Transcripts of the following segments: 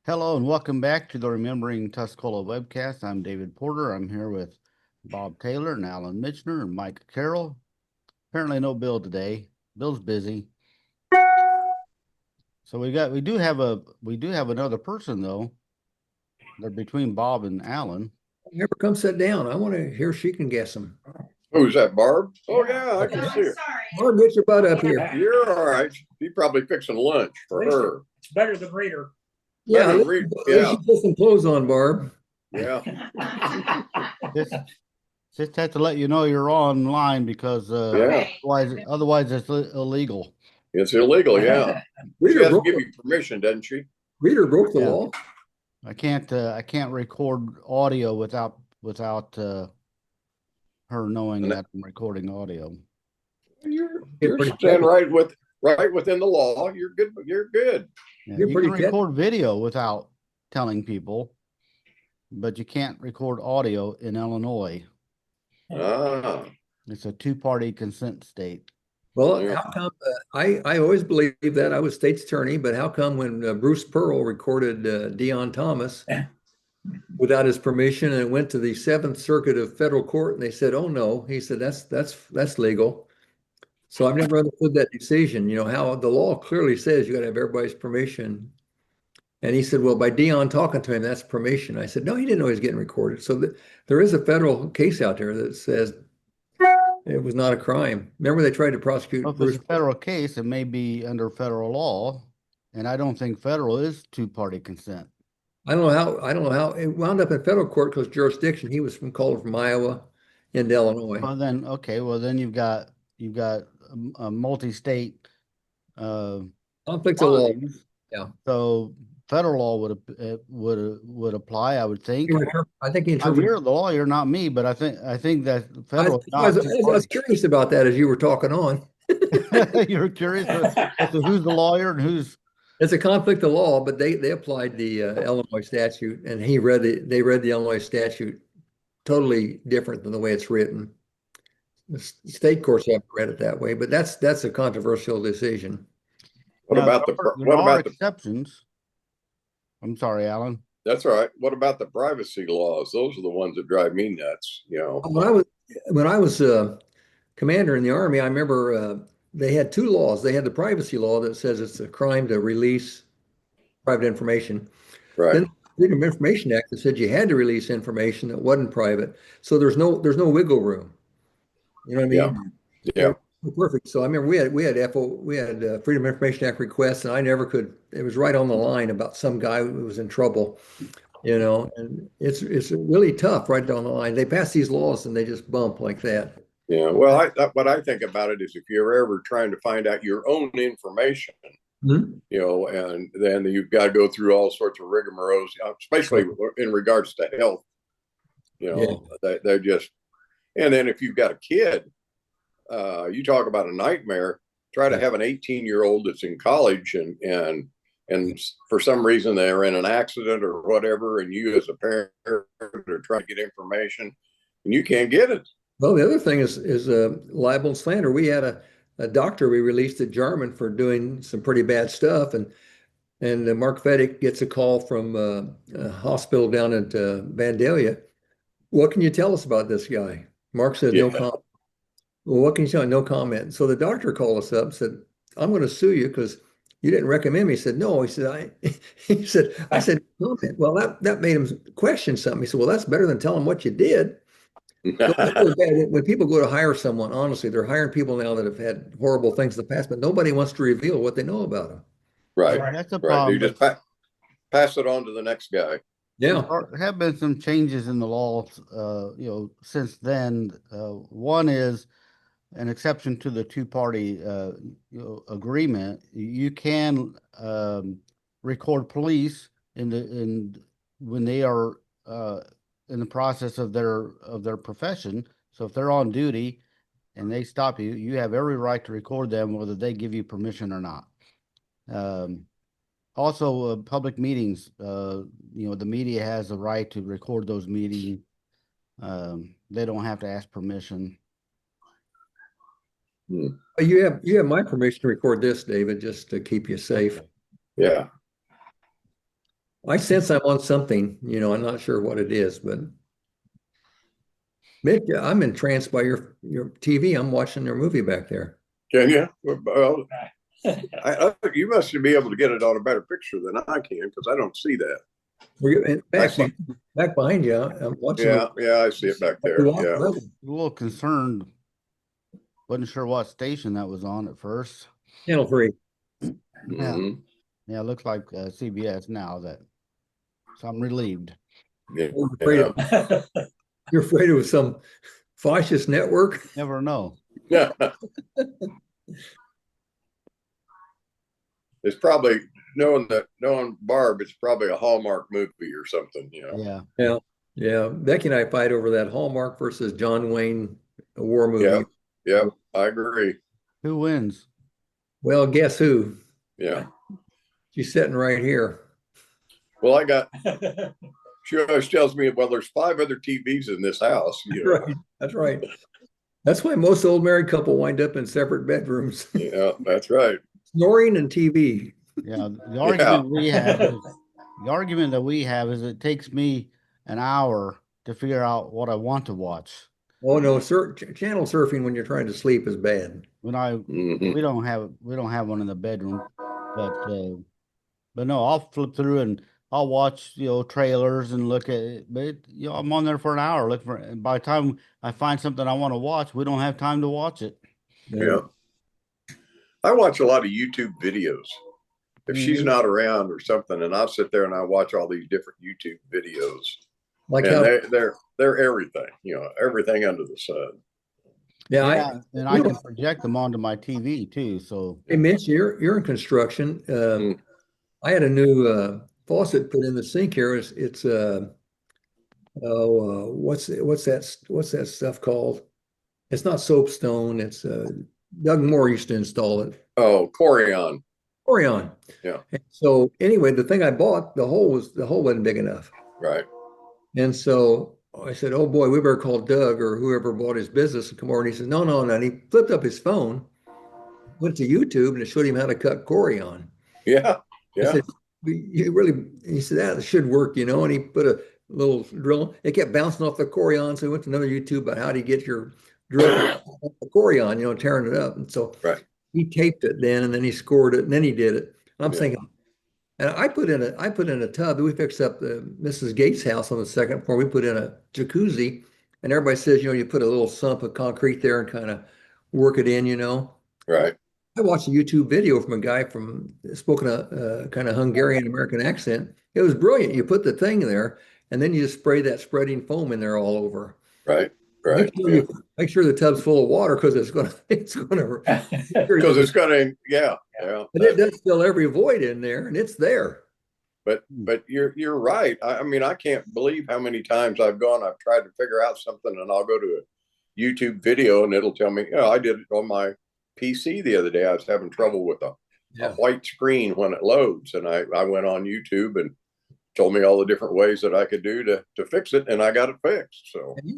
Hello and welcome back to the Remembering Tuscola webcast. I'm David Porter. I'm here with Bob Taylor and Alan Michener and Mike Carroll. Apparently no Bill today. Bill's busy. So we do have another person though. They're between Bob and Alan. Never come sit down. I want to hear she can guess them. Who's that, Barb? Oh, yeah, I can see her. Barb, get your butt up here. You're all right. She's probably fixing lunch for her. It's better than reader. Yeah, Better read- yeah. Put some clothes on, Barb. Yeah. Just have to let you know you're online because Yeah. otherwise it's illegal. It's illegal, yeah. She Reader has to broke, give you permission, doesn't she? Reader broke the Yeah. law. I can't record audio without her knowing that I'm recording audio. You're staying right within the law. You're good. You're good. Yeah, You're you pretty can record video without telling people, but you can't record audio in Illinois. Ah, It's a two-party consent state. Well, Yeah. how come? I always believed that. I was state's attorney, but how come when Bruce Pearl recorded Dion Thomas without his permission and it went to the Seventh Circuit of Federal Court and they said, "Oh no," he said, "That's legal." So I've never understood that decision. You know how the law clearly says you got to have everybody's permission. And he said, "Well, by Dion talking to him, that's permission." I said, "No, he didn't know he was getting recorded." So there is a federal case out there that says it was not a crime. Remember, they tried to prosecute Well, if Bruce. it's a federal case, it may be under federal law, and I don't think federal is two-party consent. I don't know how it wound up in federal court because jurisdiction. He was called from Iowa into Illinois. Well, then, okay, well then you've got a multi-state Conflict of law. lines. Yeah. So federal law would apply, I would think. I think he I'm interpreted. you're the lawyer, not me, but I think that federal. I was curious about that as you were talking on. You're curious as to who's the lawyer and who's. It's a conflict of law, but they applied the Illinois statute, and they read the Illinois statute totally different than the way it's written. The state courts haven't read it that way, but that's a controversial decision. what about there are exceptions? I'm sorry, Alan. That's all right. What about the privacy laws? Those are the ones that drive me nuts, you know. When I was commander in the Army, I remember they had two laws. They had the privacy law that says it's a crime to release private information. Right. Then the Freedom of Information Act that said you had to release information that wasn't private. So there's no wiggle room. You know what I mean? Yeah. Perfect. So I remember we had Freedom of Information Act requests, and I never could. It was right on the line about some guy who was in trouble, you know. And it's really tough right down the line. They pass these laws and they just bump like that. Yeah. Well, what I think about it is if you're ever trying to find out your own information, Mhm. you know, and then you've got to go through all sorts of rigmaroles, especially in regards to health. You know, they're just, and then if you've got a kid, you talk about a nightmare. Try to have an 18-year-old that's in college and for some reason they're in an accident or whatever, and you as a parent are trying to get information and you can't get it. Well, the other thing is libel and slander. We had a doctor we released at Jarman for doing some pretty bad stuff, and Mark Fettick gets a call from a hospital down at Vandalia. What can you tell us about this guy? Mark said no comment. Well, what can you tell? No comment. So the doctor called us up and said, "I'm going to sue you because you didn't recommend me." He said, "No." He said, I said, comment. Well, that made him question something. He said, "Well, that's better than telling what you did." So when people go to hire someone, honestly, they're hiring people now that have had horrible things in the past, but nobody wants to reveal what they know about them. Right. That's a Right. problem. You just pass it on to the next guy. Yeah. There have been some changes in the law, since then. One is an exception to the two-party agreement. You can record police when they are in the process of their profession. So if they're on duty and they stop you, you have every right to record them, whether they give you permission or not. Also, public meetings, the media has the right to record those meetings. They don't have to ask permission. You have my permission to record this, David, just to keep you safe. Yeah. I sense I'm on something, I'm not sure what it is, but Mitch, I'm entranced by your TV. I'm watching your movie back there. Can you? Well, you must be able to get it on a better picture than I can because I don't see that. Back behind you, I'm watching. Yeah, I see it back there. Yeah. A little concerned. Wasn't sure what station that was on at first. Channel 3. Yeah. Mhm. Yeah, it looks like CBS now so I'm relieved. Yeah. You're afraid of some fascist network? Never know. Yeah. It's probably knowing Barb, it's probably a Hallmark movie or something, Yeah. Yeah. Becky and I fight over that Hallmark versus John Wayne war movie. Yeah, I agree. Who wins? Well, guess who? Yeah. She's sitting right here. Well, she always tells me, well, there's 5 other TVs in this house. Right. That's right. That's why most old married couple wind up in separate bedrooms. Yeah, that's right. Snoring and TV. Yeah, the argument that we have is it takes me an hour to figure out what I want to watch. Oh no, channel surfing when you're trying to sleep is bad. We don't have one in the bedroom, but no, I'll flip through and I'll watch trailers and look at it. But I'm on there for an hour looking for. And by the time I find something I want to watch, we don't have time to watch it. Yeah. I watch a lot of YouTube videos. If she's not around or something, and I'll sit there and I watch all these different YouTube videos. They're everything, everything under the sun. Yeah, and I can project them onto my TV too. So hey Mitch, you're in construction. I had a new faucet put in the sink here. It's what's that stuff called? It's not soapstone. It's Doug Moore used to install it. Oh, Corian. Yeah. And so anyway, the thing I bought, the hole wasn't big enough. Right. And so I said, "Oh boy, we better call Doug or whoever bought his business and come over." And he said, "No." And he flipped up his phone, went to YouTube, and it showed him how to cut Corian. Yeah. I said, he said, that should work, and he put a little drill. It kept bouncing off the Corian. So he went to another YouTube about how do you get your drill off the Corian, tearing it up. And so he taped it then, and then he scored it, and then he did it. And I'm thinking, and I put in a tub. We fixed up the Mrs. Gates' house on the second floor. We put in a jacuzzi, and everybody says, you put a little sump of concrete there and kind of work it in, Right. I watched a YouTube video from a guy spoken a kind of Hungarian American accent. It was brilliant. You put the thing there, and then you just spray that spreading foam in there all over. Right. Make sure the tub's full of water because it's going to But it does fill every void in there, and it's there. But you're right. I mean, I can't believe how many times I've tried to figure out something, and I'll go to a YouTube video, and it'll tell me, I did it on my PC the other day. I was having trouble with a white screen when it loads, and I went on YouTube and told me all the different ways that I could do to fix it, and I got it fixed. So they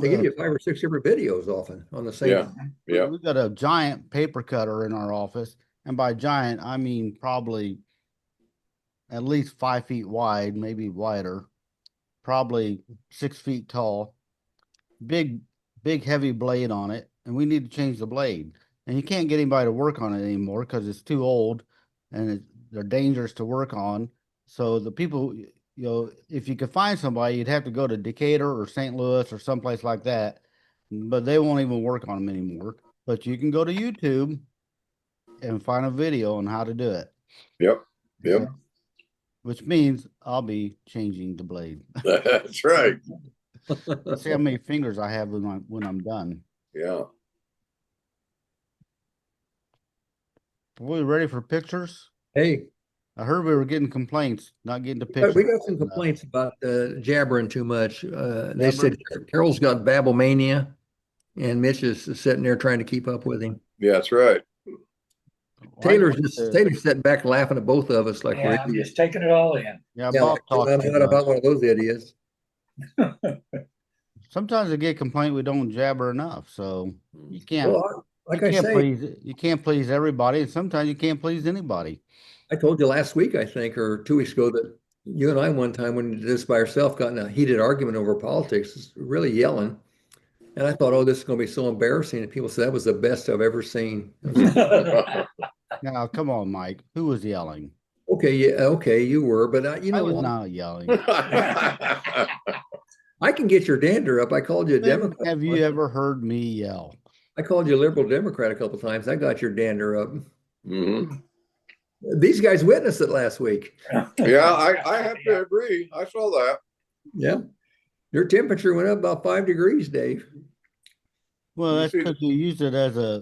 give you 5 or 6 different videos often on the same. Yeah. We've got a giant paper cutter in our office, and by giant I mean probably at least 5 feet wide, maybe wider, probably 6 feet tall, big heavy blade on it. And we need to change the blade. And you can't get anybody to work on it anymore because it's too old and they're dangerous to work on. So the people, if you could find somebody, you'd have to go to Decatur or St. Louis or someplace like that. But they won't even work on them anymore. But you can go to YouTube and find a video on how to do it. Yep. Which means I'll be changing the blade. That's right. Let's see how many fingers I have when I'm done. Yeah. Are we ready for pictures? Hey, I heard we were getting complaints, not getting to pictures. We got some complaints about jabbering too much. They said Carroll's got babble mania, and Mitch is sitting there trying to keep up with him. Yeah, that's right. Taylor's sitting back laughing at both of us like we're I'm just taking it all in. I'm not about one of those idiots. Sometimes I get complaint we don't jabber enough, so you can't. Well, you can't please everybody, and sometimes you can't please anybody. I told you last week, I think, or 2 weeks ago, that you and I one time when you did this by yourself got in a heated argument over politics, really yelling. And I thought, oh, this is going to be so embarrassing. And people said that was the best I've ever seen. I was like, Now, come on, Mike. Who was yelling? okay, yeah, okay, you were, but you I know was what? not yelling. I can get your dander up. I called you a When Democrat. have you ever heard me yell? I called you a liberal Democrat a couple of times. I got your dander up. Mhm. These guys witnessed it last week. Yeah, I have to agree. I saw that. Yeah. Your temperature went up about 5 degrees, Dave. Well, You that's see because you used it as a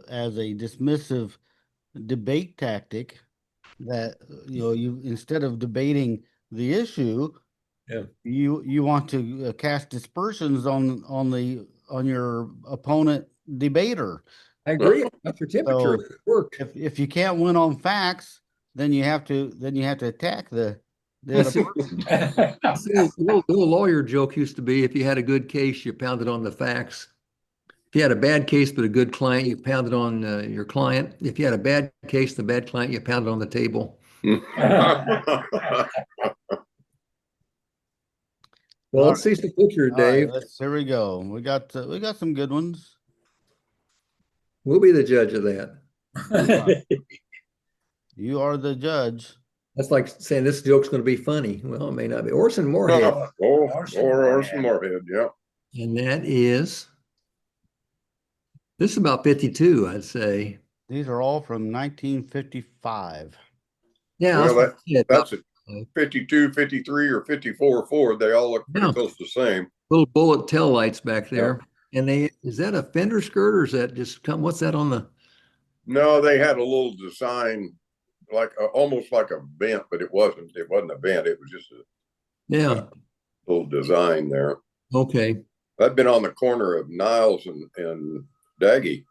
dismissive debate tactic that you instead of debating the issue, Yeah. you want to cast dispersions on your opponent debater. I agree. That's your temperature. So It worked. if you can't win on facts, then you have to attack the other person. The little lawyer joke used to be if you had a good case, you pounded on the facts. If you had a bad case but a good client, you pounded on your client. If you had a bad case, the bad client, you pounded on the table. Well, All let's see some pictures, All right, Dave. here we go. We got some good ones. We'll be the judge of that. You are the judge. That's like saying this joke's going to be funny. Well, it may not be. Orson Moorhead. Orson Moorhead, yeah. And that is, this is about 52, I'd say. These are all from 1955. Yeah, Well, that's about, it. 52, 53, or 54 Ford. They all look pretty Yeah. close to the same. little bullet tail lights back there. And is that a fender skirt or is that just what's that on the? No, they had a little design, like almost like a vent, but it wasn't. It wasn't a vent. It was just a Yeah. little design there. Okay. I've been on the corner of Niles and Daggy.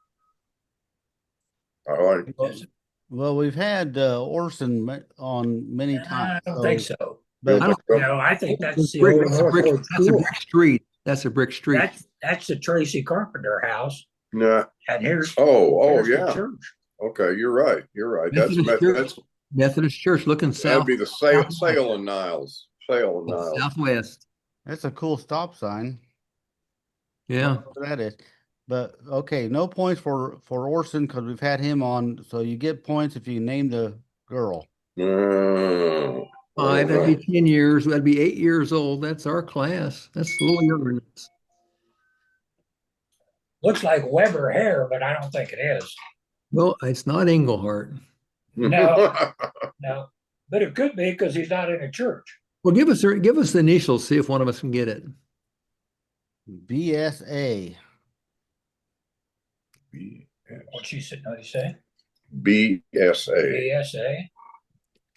Well, we've had Orson on many times. I don't think so. But I think that's the brick, old that's a brick, Northwood that's a School. brick street. That's a brick street. That's the Tracy Carpenter house. Nah. And here's here's the yeah. church. Okay, you're right. You're right. Methodist Methodist Church looking south. That'd be the Sale and Niles. Sale and Niles. Southwest. that's a cool stop sign. Yeah. That is. But okay, no points for Orson because we've had him on. So you get points if you name the girl. 5, that'd be 10 years. That'd be 8 years old. That's our class. That's a little younger than us. Looks like Weber hair, but I don't think it is. Well, it's not Englehart. No, no. But it could be because he's not in a church. Well, give us the initials, see if one of us can get it. BSA. What you say? BSA. BSA.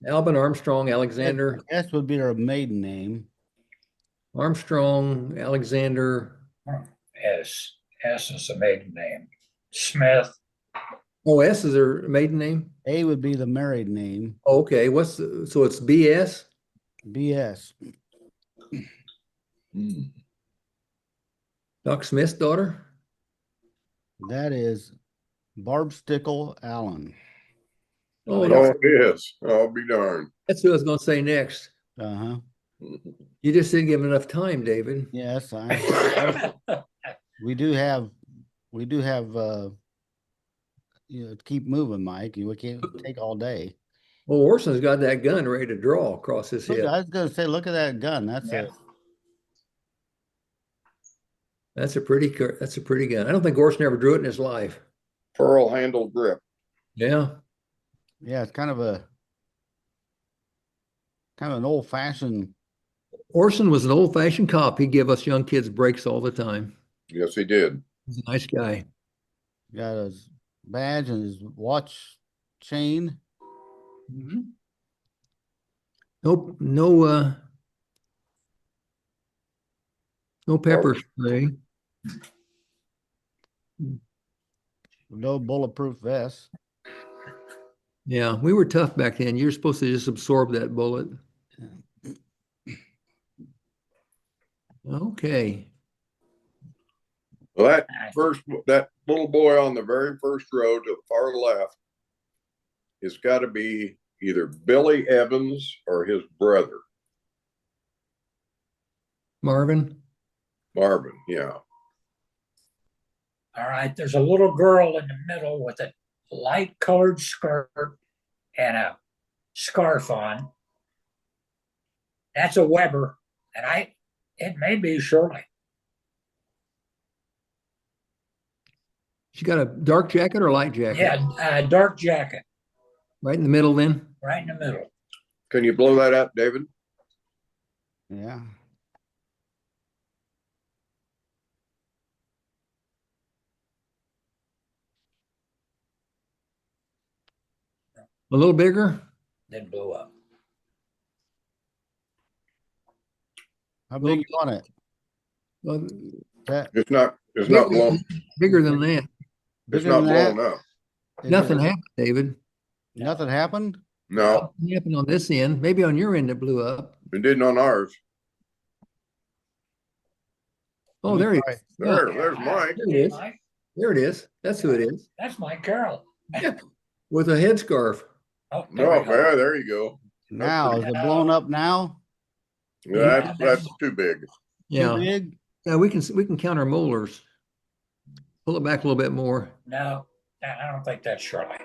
Alvin Armstrong Alexander. S would be her maiden name. Armstrong Alexander. S is a maiden name. Smith. Oh, S is her maiden name? A would be the married name. Okay, so it's BS? BS. Doc Smith's daughter? That is Barb Stickle Allen. Oh, it is. I'll be darned. That's what I was going to say next. Uh-huh. You just didn't give enough time, David. Yes, we do have keep moving, Mike. We can't take all day. Well, Orson's got that gun ready to draw across his head. I was gonna say, look at that gun. That's a pretty gun. I don't think Orson ever drew it in his life. Pearl handle grip. Yeah. Yeah, it's kind of an old-fashioned. Orson was an old-fashioned cop. He'd give us young kids breaks all the time. Yes, he did. He's a nice guy. Got his badge and his watch chain. Mm-hmm. No pepper spray. No bulletproof vest. Yeah, we were tough back then. You're supposed to just absorb that bullet. Okay. Well, that little boy on the very first row to the far left has got to be either Billy Evans or his brother, Marvin. Marvin. Yeah. All right, there's a little girl in the middle with a light colored skirt and a scarf on. That's a Weber, and it may be Shirley. She got a dark jacket or light jacket? Yeah, dark jacket, Right in the middle then? right in the middle. Can you blow that up, David? Yeah. A little bigger? Then blew up. How big you want it? Well, That It's not blown. bigger than that. It's bigger not than that? blown up. Is Nothing it- happened, David. Nothing happened? No, Nothing happened on this end. Maybe on your end it blew up. it didn't on ours. Oh, there he All is. There's Yeah, Mike. there it is. Mike, There it is. That's who it is. that's Mike Carroll. With a headscarf. Oh, No, we go. yeah, there you go. Now, is it blown up now? Yeah, that's too big. Too Yeah. big? Yeah, we can count our molars. Pull it back a little bit more. No, I don't think that's Shirley.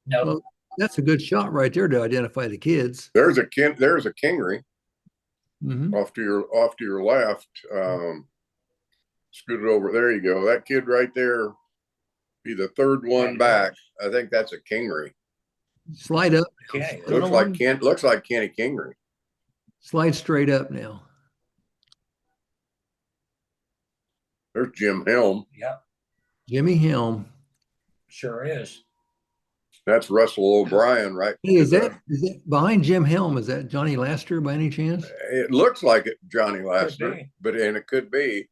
No, Well, that's a good shot right there to identify the kids. There's a Kingery Mhm. off to your left. Scoot it over. There you go. That kid right there, be the third one back. I think that's a Kingery. Slide up. okay. Looks like Kenny Kingery. Slide straight up now. There's Jim Helm. Yep, Jimmy Helm. sure is. That's Russell O'Brien, right? Hey, is that behind Jim Helm? Is that Johnny Laster by any chance? It looks like it, Johnny Laster, be. and it could be.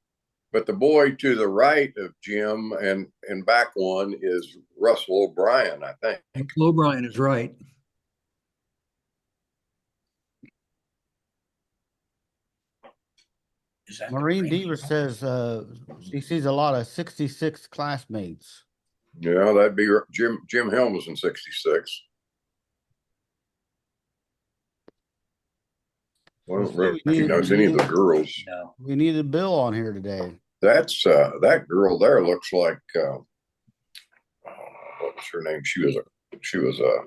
But the boy to the right of Jim and back one is Russell O'Brien, I think. Russell O'Brien is right. Is that Maureen Deaver says she sees a lot of 66 classmates. Yeah, that'd be Jim Helm was in '66. I don't recognize any of the girls. No. We needed Bill on here today. That's that girl there looks like what was her name? She was a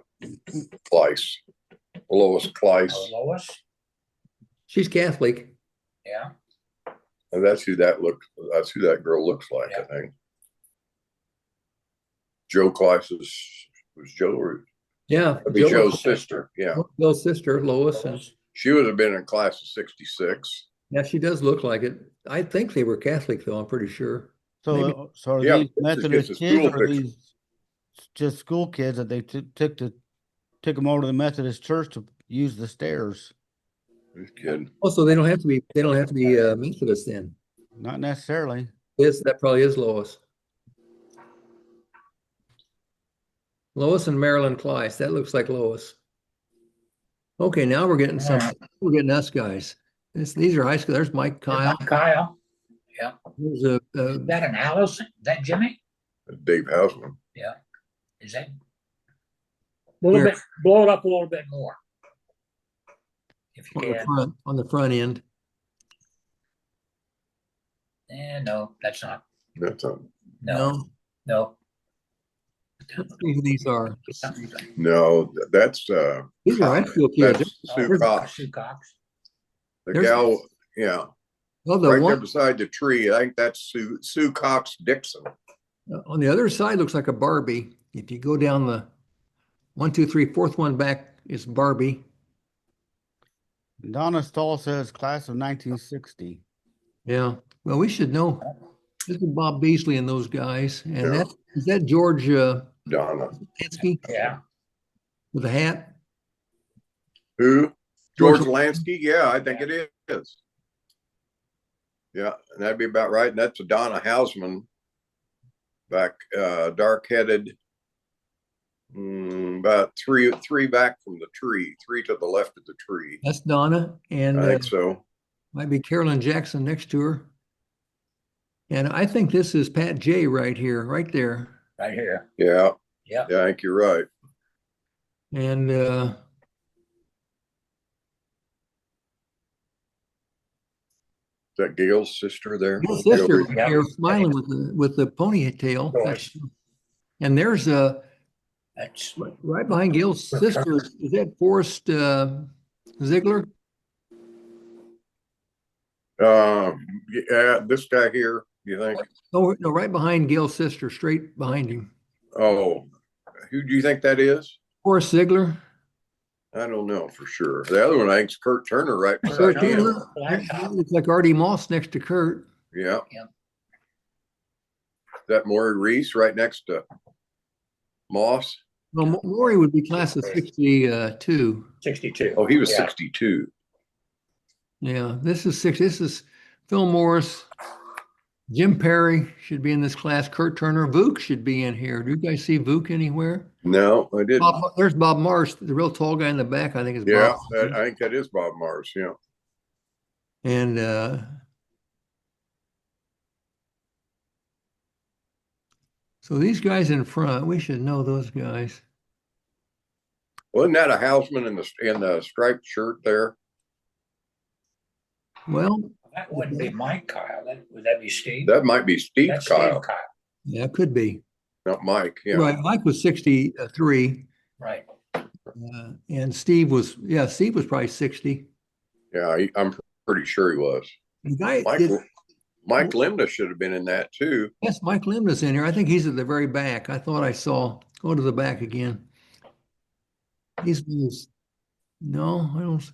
Kleiss, Lois Kleiss, Oh, Lois? She's Catholic. Yeah. and that's who that girl looks like. Yeah. I think Joe Kleiss was Joe, or Yeah. that'd be Joe's sister. Yeah, Bill's sister, Lois. And she would have been in class of '66. yeah, she does look like it. I think they were Catholic, though. I'm pretty sure. So, Maybe. so are Yeah, these Methodist it's a kids school or are picture. these just school kids that they took them over to the Methodist church to use the stairs? This kid. Also, they don't have to be Methodist then. Not necessarily. Yes, that probably is Lois. Lois and Marilyn Kleiss. That looks like Lois. Okay, now we're getting we're getting us guys. These are high school. There's Mike Kyle. Kyle. There's Is that an Allison? Is that Jimmy? Dave Hausman. Yeah. Is that a little bit, blow it up a little bit more? If you can. on the front end. No, that's not. That's No. Let's see who these are. no, that's These are high school kids. that's Sue There's- Cox. Sue Cox. The There's- gal, yeah, Well, the right there one beside the tree. I think that's Sue Cox Dixon. on the other side looks like a Barbie. If you go down the 1, 2, 3, fourth one back is Barbie. Donna Stahl says class of 1960. Yeah. Well, we should know. This is Bob Beasley and those guys. And Yeah. is that George Donna. Lansky Yeah. with a hat? Who? George George- Lansky? Yeah, I think it is. Yeah, and that'd be about right. And that's a Donna Hausman back, dark-headed, about three back from the tree, three to the left of the tree. That's Donna. And I think so. might be Carolyn Jackson next to her. And I think this is Pat J right here, right there. Right here. Yeah, Yeah. yeah, I think you're right. And Is that Gail's sister there? his sister Yeah. here smiling with the ponytail. Joyce. And there's That's right behind Gail's sister. Is that Forrest Ziegler? Yeah, this guy here, you think? No, no, right behind Gail's sister, straight behind him. Oh, who do you think that is? Forrest Ziegler. I don't know for sure. The other one, I think, is Kurt Turner right Kurt beside him. Turner. That looks like Artie Moss next to Kurt. Yeah. Yeah. That Maury Reese right next to Moss. Well, Maury would be class of 62. 62. Oh, he was Yeah. 62. Yeah, this is six. This is Phil Morris. Jim Perry should be in this class. Kurt Turner. Vuk should be in here. Do you guys see Vuk anywhere? No, I didn't. There's Bob Marsh, the real tall guy in the back. I think is Yeah, Bob. I think that is Bob Mars. Yeah. And so these guys in front, we should know those guys. Wasn't that a Houseman in the striped shirt there? Well, That wouldn't be Mike Kyle. Would that be Steve? That might be Steve That's Kyle, Steve Kyle. yeah, it could be. not Mike. Yeah. Right, Mike was 63, Right. and Steve was probably 60. Yeah, I'm pretty sure he was. The guy Mike Limna should have been in that too. yes, Mike Limna's in here. I think he's at the very back. I thought I saw. Go to the back again. No, I don't.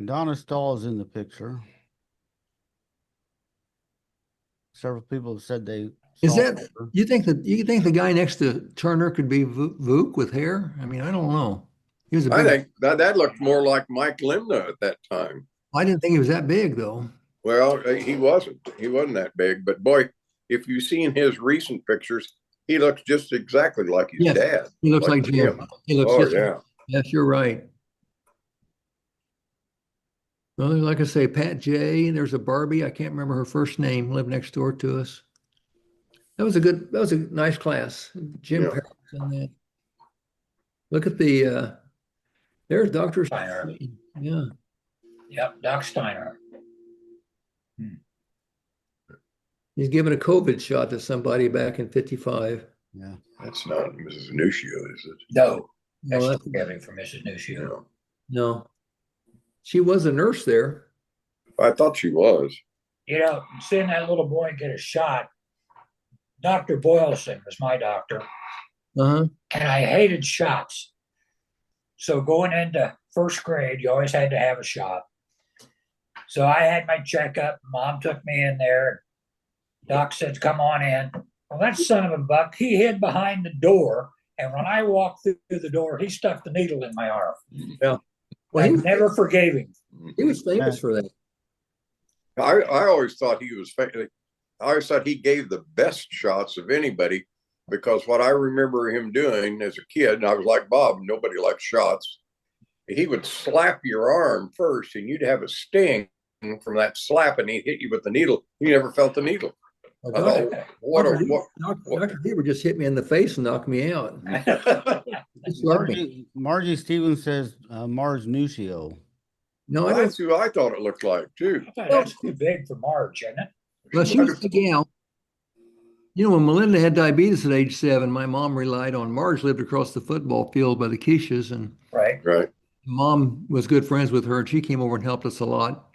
Donna Stahl is in the picture. Several people have said they Is saw that her. you think the guy next to Turner could be Vuk with hair? I mean, I don't know. He was a I big. think that looked more like Mike Limna at that time. I didn't think he was that big though. Well, he wasn't. He wasn't that big. But boy, if you've seen his recent pictures, he looks just exactly like his Yes, dad. He looks like Jim. him. He looks Oh just. yeah. Yes, you're right. Well, like I say, Pat J. There's a Barbie. I can't remember her first name. Lived next door to us. That was a nice class. Jim Yeah. Perry was in that. Look at the. There's Dr. Steiner. Yeah. Yep. Doc Steiner. He's giving a COVID shot to somebody back in 55. Yeah. That's not Mrs. Nuccio, is it? No. No, That's that's, Kevin for Mrs. Nuccio. No. no. She was a nurse there. I thought she was. You know, seeing that little boy get a shot, Dr. Boylston was my doctor, Uh-huh. and I hated shots. So going into first grade, you always had to have a shot. So I had my checkup. Mom took me in there. Doc said, "Come on in." Well, that son of a buck, he hid behind the door. And when I walked through the door, he stuck the needle in my arm. Yeah. Well, I he, never forgave him. he was famous for that. I always thought he was. I always thought he gave the best shots of anybody, because what I remember him doing as a kid, and I was like Bob, nobody likes shots. He would slap your arm first, and you'd have a sting from that slap, and he'd hit you with the needle. You never felt the needle. Oh, I thought, Dr. Deaver just hit me in the face and knocked me out. Just loved me. Margie Stevens says Mars Nuccio. No, I don't. That's who I thought it looked like too. I thought that's too big for Marge, isn't it? Well, she was a gal. You know, when Melinda had diabetes at age 7, my mom relied on Marge. Lived across the football field by the Keishas, and Right. Right. Mom was good friends with her, and she came over and helped us a lot.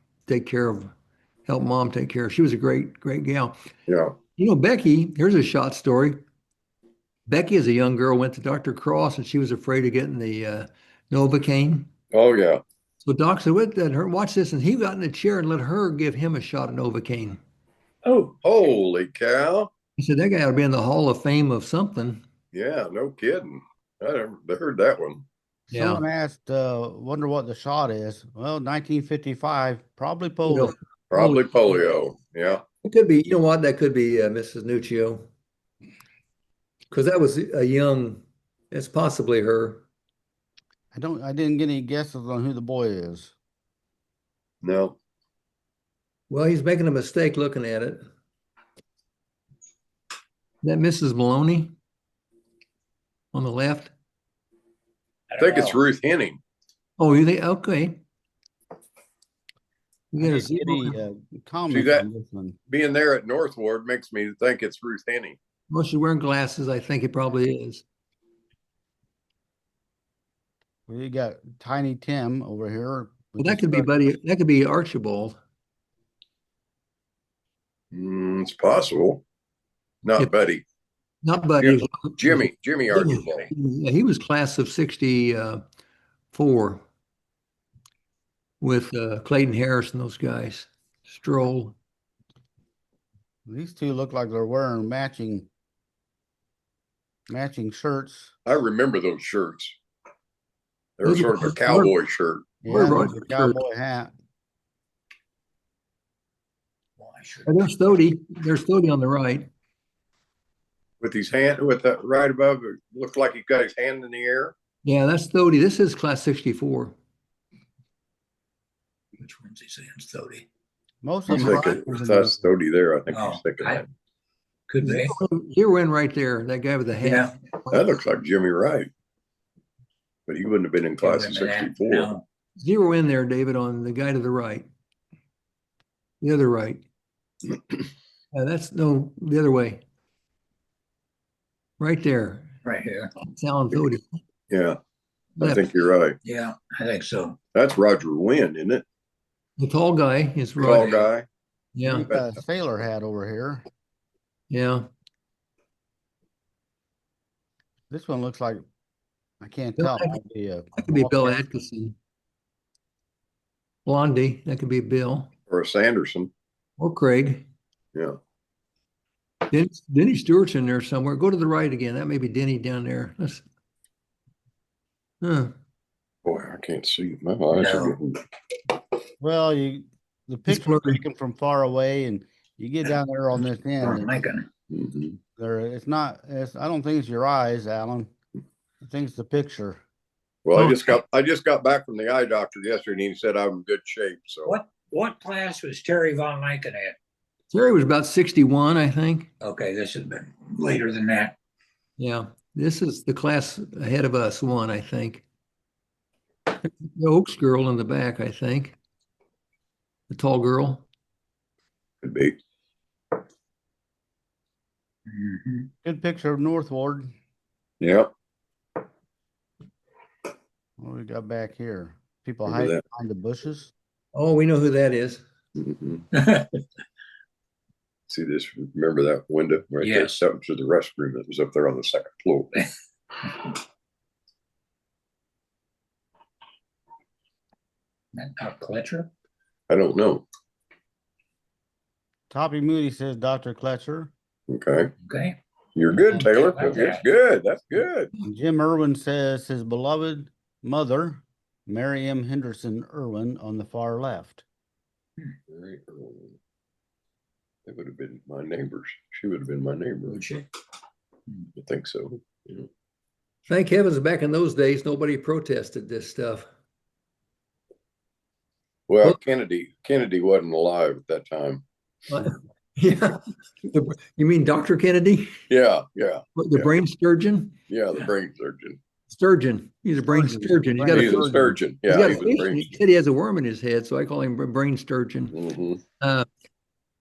Help Mom take care. She was a great gal. Yeah. You know, Becky. Here's a shot story. Becky, as a young girl, went to Dr. Cross, and she was afraid of getting the Novocaine. Oh yeah. So Doc said, "Let her watch this," and he got in a chair and let her give him a shot of Novocaine. Oh, Holy cow. He said that guy ought to be in the Hall of Fame of something. Yeah, no kidding. I never heard that one. Yeah. Someone asked, wonder what the shot is. Well, 1955, probably polio. Probably polio. Yeah. It could be, you know what? That could be Mrs. Nuccio. Because that was a young, it's possibly her. I didn't get any guesses on who the boy is. No. Well, he's making a mistake looking at it. Is that Mrs. Maloney on the left? I think it's Ruth Henning. Oh, you think, okay. You I got a didn't get zero. any comments that? on this one. Being there at North Ward makes me think it's Ruth Henning. Well, she's wearing glasses. I think it probably is. We got Tiny Tim over here. Well, that could be Buddy. That could be Archibald. It's possible. Not Yeah. Buddy. Not Buddy. Jimmy Jimmy. Archibald. Yeah, he was class of 64 with Clayton Harris and those guys. Stroll. These two look like they're wearing matching shirts. I remember those shirts. They were Those sort of are- a cowboy shirt. Yeah, Where and Roger there's a shirt? cowboy hat. And there's Stody. There's Stody on the right. With his hand, with that right above it, looked like he got his hand in the air. Yeah, that's Stody. This is class 64. Which one's he saying? Stody. Most I'm of them. thinking, if that's Stody there, I think Oh, he's thinking that. Could be. Zero in right there. That guy with the hat. Yeah. That looks like Jimmy Wright. But he wouldn't have been in class of 64. No. Zero in there, David, on the guy to the right. The other right. That's no, the other way. Right there. Right here. It's Alan Stody. Yeah, I Left. think you're right. Yeah, I think so. That's Roger Wynn, isn't it? The tall guy is Tall right. guy. Yeah, We've got a sailor hat over here. yeah. This one looks like, I can't Bill tell. It might be a That could be Bill Walker. Atkinson. Blondie, that could be Bill Or a Sanderson. or Craig. Yeah. Denny Stewart's in there somewhere. Go to the right again. That may be Denny down there. Huh. Boy, I can't see. My eyes are No. getting. Well, the picture's blurry. taken from far away, and you get down there on this end, and Lincoln. Mhm. I don't think it's your eyes, Alan. I think it's the picture. Well, Oh. I just got back from the eye doctor yesterday, and he said I'm in good shape. So What class was Terry Von Lincoln at? Terry was about 61, I think. Okay, this has been later than that. Yeah. This is the class ahead of us, one, I think. The Oaks girl in the back, I think. The tall girl. could be. Mhm. Good picture of North Ward. Yeah. What we got back here? People Remember hiding that. behind the bushes. Oh, we know who that is. Mhm. See this? Remember that window right Yes. there? That was the restroom that was up there on the second floor. Kletcher? I don't know. Toppy Moody says Dr. Kletcher. Okay. Okay. You're good, Taylor. Okay. That's good. That's good. And Jim Irwin says his beloved mother, Mary M. Henderson Irwin, on the far left. Very early. They would have been my neighbors. She would have been my neighbor. Would she? I think so. Yeah. Thank heavens back in those days, nobody protested this stuff. Well, Well- Kennedy wasn't alive at that time. Yeah. You mean Dr. Kennedy? Yeah, yeah, The Yeah. brain sturgeon? yeah. The brain surgeon. Sturgeon. He's a brain Sturgeon. sturgeon. He's got He's a, a sturgeon. he's Yeah, got he a was a fish. brain He said he has a worm in his head, so I call him brain sturgeon. surgeon.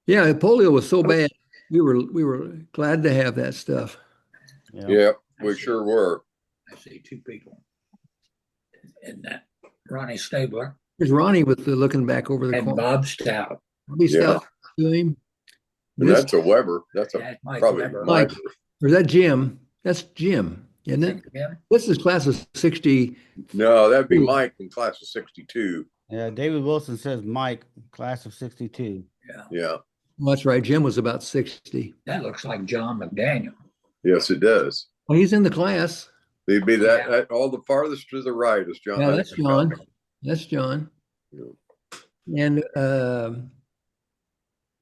Yeah, polio was so bad. We were glad to have that stuff. Yeah. Yeah, we sure were. I see two people. And that Ronnie Stabler There's Ronnie with the looking back over the and corner. Bob Stout. Bobby Yeah. Stout to him. And This- that's a Weber. That's a That's Mike probably Weber. Mike. Mike. or is that Jim? That's Jim, isn't it? Yeah. This is class of 60. No, that'd be Ooh. Mike in class of 62. Yeah, David Wilson says Mike, class of 62. Yeah. Well, that's right. Jim was about 60. That looks like John McDaniel. Yes, it does. Well, he's in the class. He'd be that, Yeah. that all the farthest to the right is John. Yeah, that's John. That's John. Yeah. And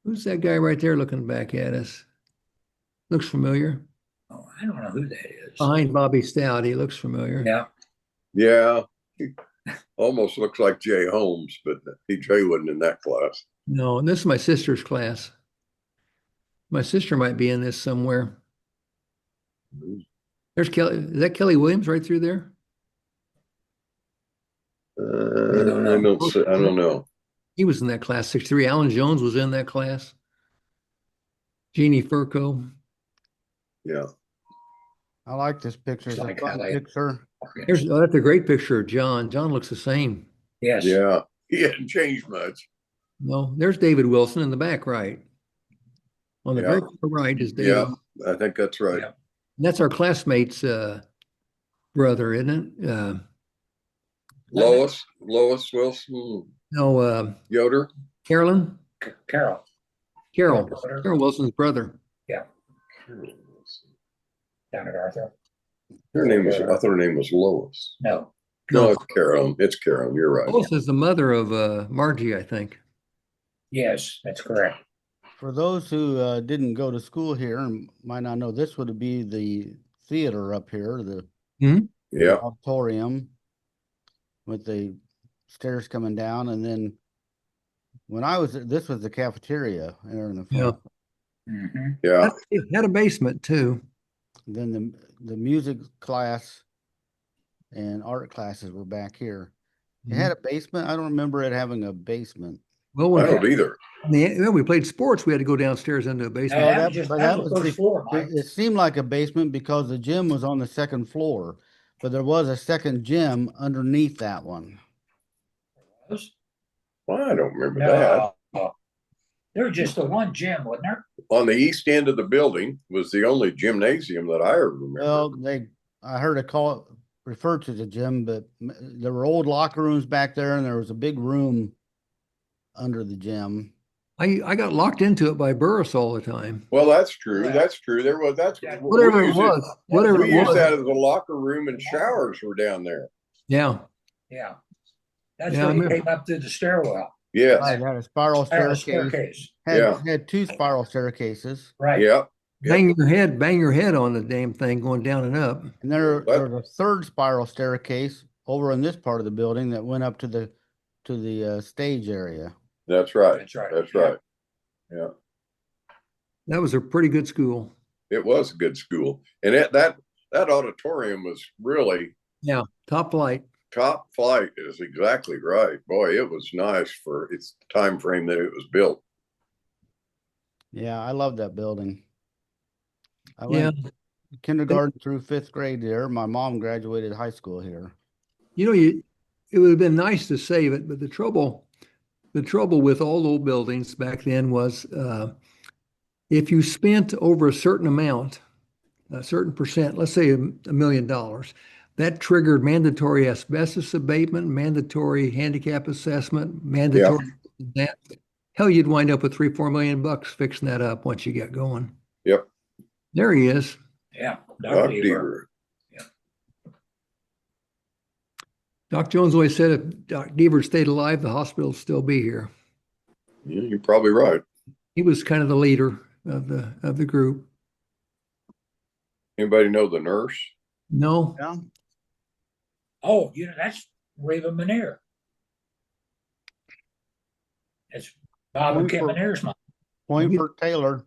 who's that guy right there looking back at us? Looks familiar. Oh, I don't know who that is. Behind Bobby Stout, he looks familiar. Yeah. Yeah. He almost looks like Jay Holmes, but Jay wasn't in that class. No, and this is my sister's class. My sister might be in this somewhere. There's Kelly. Is that Kelly Williams right through there? I don't know. He was in that class, 63. Alan Jones was in that class. Jeannie Furco. Yeah. I like this picture. It's a Like how fun they- picture. That's a great picture of John. John looks the same. Yes. Yeah. He hadn't changed much. No, there's David Wilson in the back right. On the Yeah. very far right is David. Yeah, I think that's right. Yeah. And that's our classmate's brother, isn't it? Lois Wilson, No, Yoder. Carolyn? Carol. Carol. Daughter. Carol Wilson's brother. Yeah. Down at Arthur. Her name was, I thought her name was Lois. No. No, it's Carolyn. It's Carolyn. You're right. Lois is the mother of Margie, I think. Yes, that's correct. For those who didn't go to school here and might not know, this would be the theater up here, the Yeah. auditorium with the stairs coming down. And then when I was, this was the cafeteria there in the front. Mm-hmm. Yeah. It had a basement too. Then the music class and art classes were back here. It had a basement. I don't remember it having a basement. Well, I don't either. when we played sports, we had to go downstairs into a basement. That that- was just but that that was the was first floor, Mike. It seemed like a basement because the gym was on the second floor, but there was a second gym underneath that one. Well, I don't remember that. No. There was just the one gym, wasn't there? On the east end of the building was the only gymnasium that I ever remember. Well, I heard it referred to the gym, but there were old locker rooms back there, and there was a big room under the gym. I got locked into it by Burris all the time. Well, that's true. Right. That's true. Whatever we it used was, whatever We it used was. that as a locker room, and showers were down there. Yeah. Yeah. That's Yeah, I where you remember. came up through the stairwell. Yes. Right, it had a spiral Spiral staircase. staircase. Had two spiral staircases, Right. Yeah. Bang your head on the damn thing going down and up. and there was a third spiral staircase over in this part of the building that went up to the stage area. That's right. That's right. That's Yeah. right. Yeah. That was a pretty good school. It was a good school. And that auditorium was really Yeah. Top flight. top flight, is exactly right. Boy, it was nice for its time frame that it was built. Yeah, I love that building. I Yeah. went kindergarten through fifth grade there. My mom graduated high school here. You know, it would have been nice to save it, but the trouble with all old buildings back then was if you spent over a certain amount, a certain percent, let's say $1 million, that triggered mandatory asbestos abatement, mandatory handicap assessment, mandatory that. Hell, you'd wind up with $3-4 million fixing that up once you get going. Yep. There he is. Yeah. Doc Deaver. Deaver. Doc Jones always said if Doc Deaver stayed alive, the hospital would still be here. Yeah, you're probably right. He was kind of the leader of the group. Anybody know the nurse? No, Yeah. Oh, that's Raven Michener. It's Bob and Point Kim for- Michener's mom. Point for Taylor.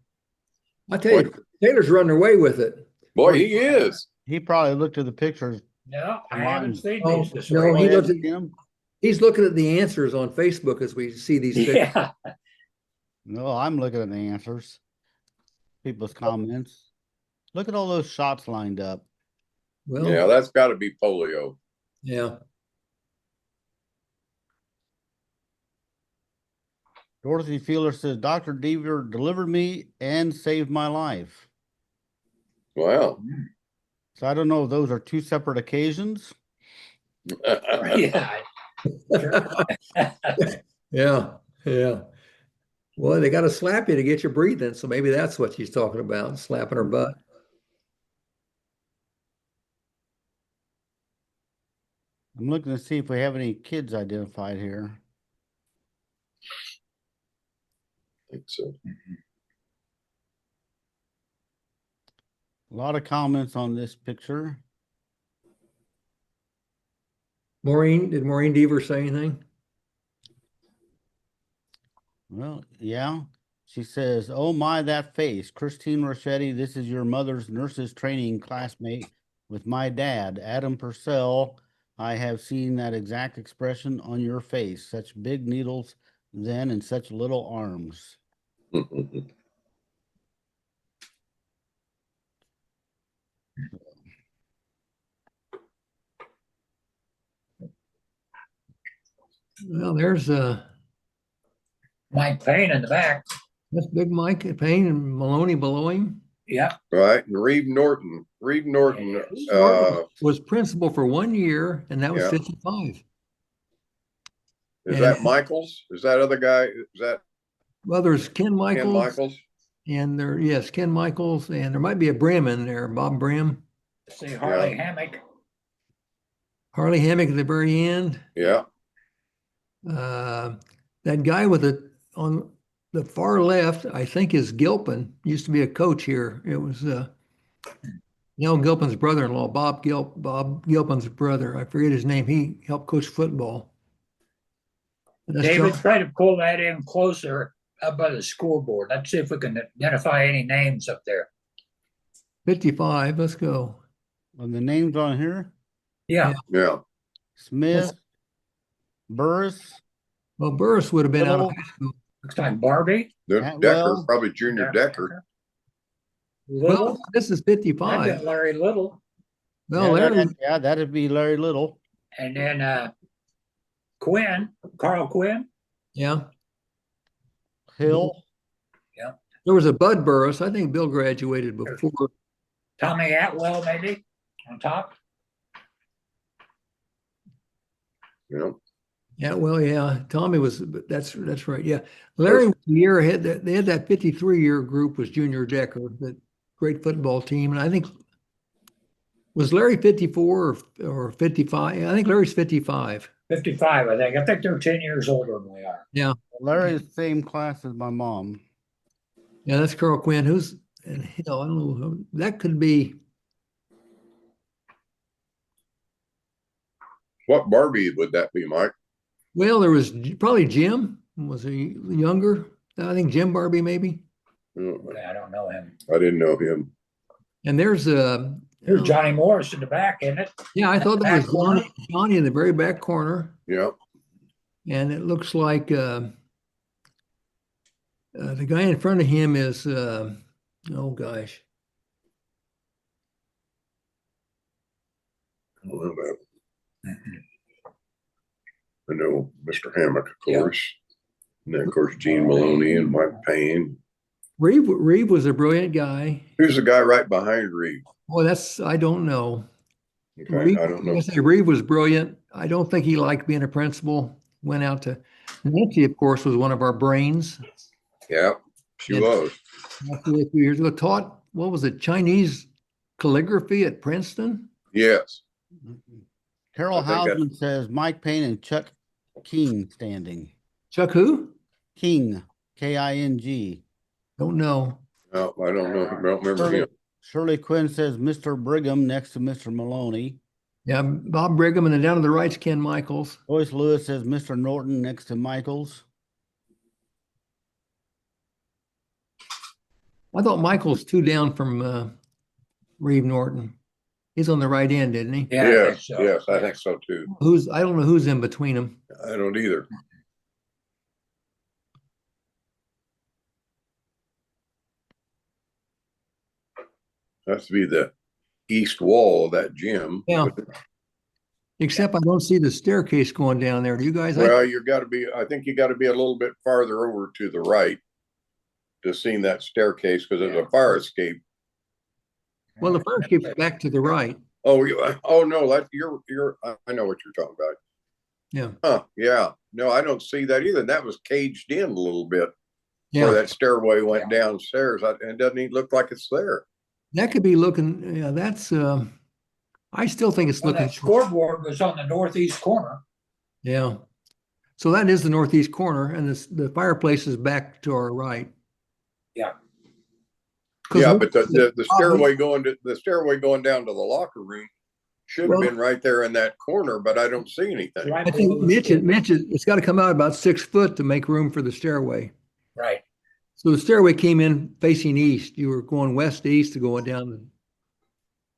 I tell you, Taylor's running away with it. Boy, he is. He probably looked at the pictures. No, I Mine. haven't seen Oh, these this no, week. he looks at him. He's looking at the answers on Facebook as we see these pictures. Yeah. No, I'm looking at the answers. People's comments. Look at all those shots lined up. Well, Yeah, that's got to be polio. yeah. Dorothy Feeler says, Dr. Deaver delivered me and saved my life. Wow. So I don't know if those are two separate occasions. Yeah. Yeah, yeah. Well, they got to slap you to get you breathing, so maybe that's what she's talking about, slapping her butt. I'm looking to see if we have any kids identified here. I think so. A lot of comments on this picture. Did Maureen Deaver say anything? Well, yeah. She says, oh my, that face. Christine Rochetti, this is your mother's nurses training classmate with my dad, Adam Purcell, I have seen that exact expression on your face. Such big needles then and such little arms. Well, there's Mike Payne in the back. that's Big Mike Payne and Maloney below him. Yeah. Right, and Reeve Norton. Was principal for 1 year, and that was Yeah. 55. Is And- that Michaels? Is that other guy? Is that Well, there's Ken Ken Michaels, Michaels? and yes, Ken Michaels, and there might be a Brim in there, Bob Brim. See Harley Hammock. Harley Hammock at the very end. Yeah. That guy on the far left, I think, is Gilpin. Used to be a coach here. It was Gilpin's brother-in-law, Bob Gilpin's brother. I forget his name. He helped coach football. David, try to pull that in closer up by the scoreboard. Let's see if we can identify any names up there. 55. Let's go. On the names on here, Yeah. Yeah. Smith, Burris, Well, Burris would have been out of Little. high school. Looks like Barbie. Atwell. Decker, probably Junior Decker. Little. Well, this is That'd 55. be Larry Little. Well, Larry, that'd be Larry Little. And then Carl Quinn. yeah. Hill, There was a Bud Burris. I think Bill graduated before. Tommy Atwell, maybe on top. Yeah. Yeah, well, yeah. Tommy was. That's right. Yeah, Larry was the year ahead. They had that 53-year group was Junior Decker, that great football team, and I think was Larry 54 or 55. I think Larry's 55. 55, I think. I think they're 10 years older than we are. Yeah, Larry's the same class as my mom. yeah. That's Carl Quinn. And Hill. I don't know. That could be. What Barbie would that be, Mike? Well, there was probably Jim. Was he younger? I think Jim Barbie maybe. I don't know him. I didn't know him. And there's There's Johnny Morris in the back, isn't it? yeah, I thought that Back was corner. Johnny in the very back corner. Yeah. And it looks like the guy in front of him is, oh gosh, I don't know that. I know Mr. Hammock, of Yeah. course. And then, of course, Gene Maloney and Mike Payne. Reeve was a brilliant guy. Who's the guy right behind Reeve? Boy, I don't know. Okay, Reeve, I don't know. like I say, Reeve was brilliant. I don't think he liked being a principal. Went out to Nancy, of course, was one of our brains. Yeah, she Yeah. was. After a few years ago, taught, what was it, Chinese calligraphy at Princeton? Yes. Carol I think Hausman says Mike Payne and Chuck King standing. Chuck who? King, King. Don't know. No, I don't know. I don't remember him. Shirley Quinn says Mr. Brigham next to Mr. Maloney. Yeah, Bob Brigham, and then down to the right's Ken Michaels. Joyce Lewis says Mr. Norton next to Michaels. I thought Michael's two down from Reeve Norton. He's on the right end, didn't he? Yeah, I Yes, think so. yes, I think so too. I don't know who's in between them. I don't either. Has to be the east wall of that gym. Yeah. Except I don't see the staircase going down there. Do you guys? Well, I think you got to be a little bit farther over to the right to see that staircase because there's a fire escape. Well, the fire escape's back to the right. Oh, no, I know what you're talking about. Yeah. Huh, yeah. No, I don't see that either. That was caged in a little bit Yeah. where that stairway went downstairs. It doesn't even look like it's there. That could be looking, yeah, that's, I still think it's Well, looking. that scoreboard was on the northeast corner. Yeah. So that is the northeast corner, and the fireplace is back to our right. Yeah. Yeah, but the stairway going down to the locker room should have been right there in that corner, but I don't see anything. Right I think below the Mitch, scoreboard. it's got to come out about 6 foot to make room for the stairway. Right. So the stairway came in facing east. You were going west to east to going down,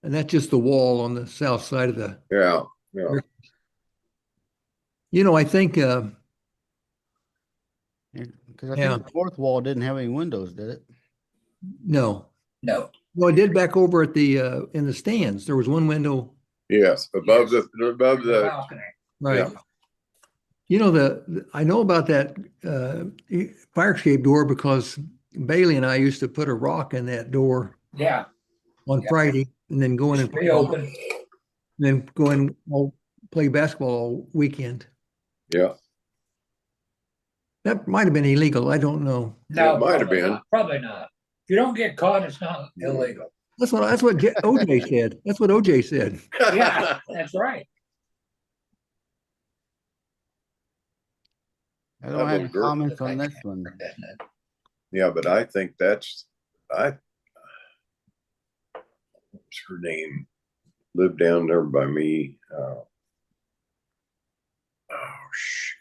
and that's just the wall on the south side of the. Yeah, yeah. I think, Because I Yeah. think the fourth wall didn't have any windows, did it? no. No. Well, I did back over at the in the stands. There was one window, Yes, above Yes. above The the balcony. right? Yeah. I know about that fire escape door because Bailey and I used to put a rock in that door Yeah. on Yeah. Friday and then go in and Reopen. then go in all play basketball all weekend. Yeah. That might have been illegal. I don't know. No, It might have probably been. not. Probably not. If you don't get caught, it's not illegal. That's what OJ said. That's what OJ said. Yeah, that's right. I don't have any Little girl. comments on this one. Yeah, but I think what's her name? Lived down there by me. Oh shoot.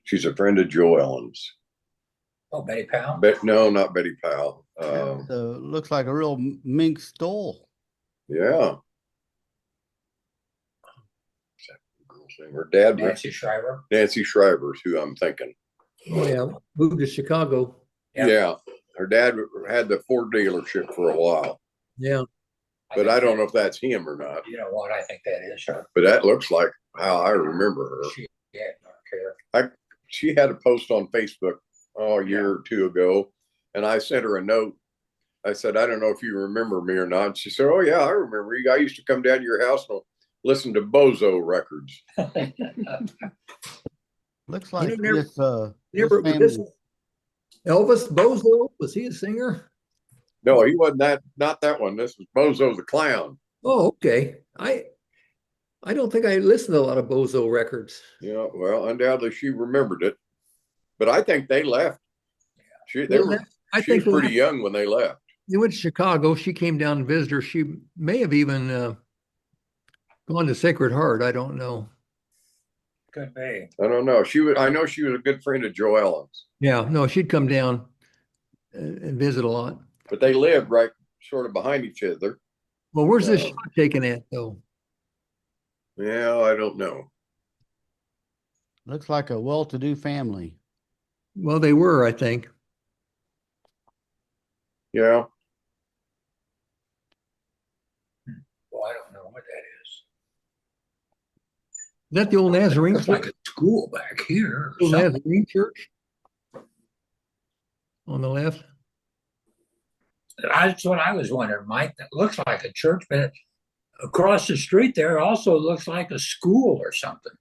She's a friend of Joe Ellen's. Oh, Betty Powell. No, not Betty Powell. Looks like a real mink stole. Yeah. Girl's name? Her dad, Nancy Shriver. Nancy Shriver's who I'm thinking. Oh yeah, moved to Chicago. Yeah. Yeah. Her dad had the Ford dealership for a while, Yeah, but I don't know if that's him or not. You know what? I think that is her. But that looks like how I remember her. Yeah, don't care. She had a post on Facebook a year or two ago, and I sent her a note. I said, I don't know if you remember me or not. And she said, oh, yeah, I remember you. I used to come down to your house and listen to Bozo records. Looks like never- this Elvis Bozo, was he a singer? No, he wasn't not that one. This was Bozo the Clown. Oh, okay. I don't think I listened to a lot of Bozo records. Yeah, well, undoubtedly she remembered it. But I think they left. She was pretty young when they left. They went to Chicago. She came down and visited her. She may have even gone to Sacred Heart. I don't know. Could be. I don't know. I know she was a good friend of Joe Ellen's. Yeah, no, she'd come down and visit a lot. But they lived right sort of behind each other. Well, where's this shot taken at, though? Yeah, I don't know. looks like a well-to-do family. Well, they were, I think. Yeah. Well, I don't know what that is. Is that the old Nazarene Looks like a school back here. Old Nazarene church on the left? That's what I was wondering, Mike. That looks like a church, but across the street there also looks like a school or something.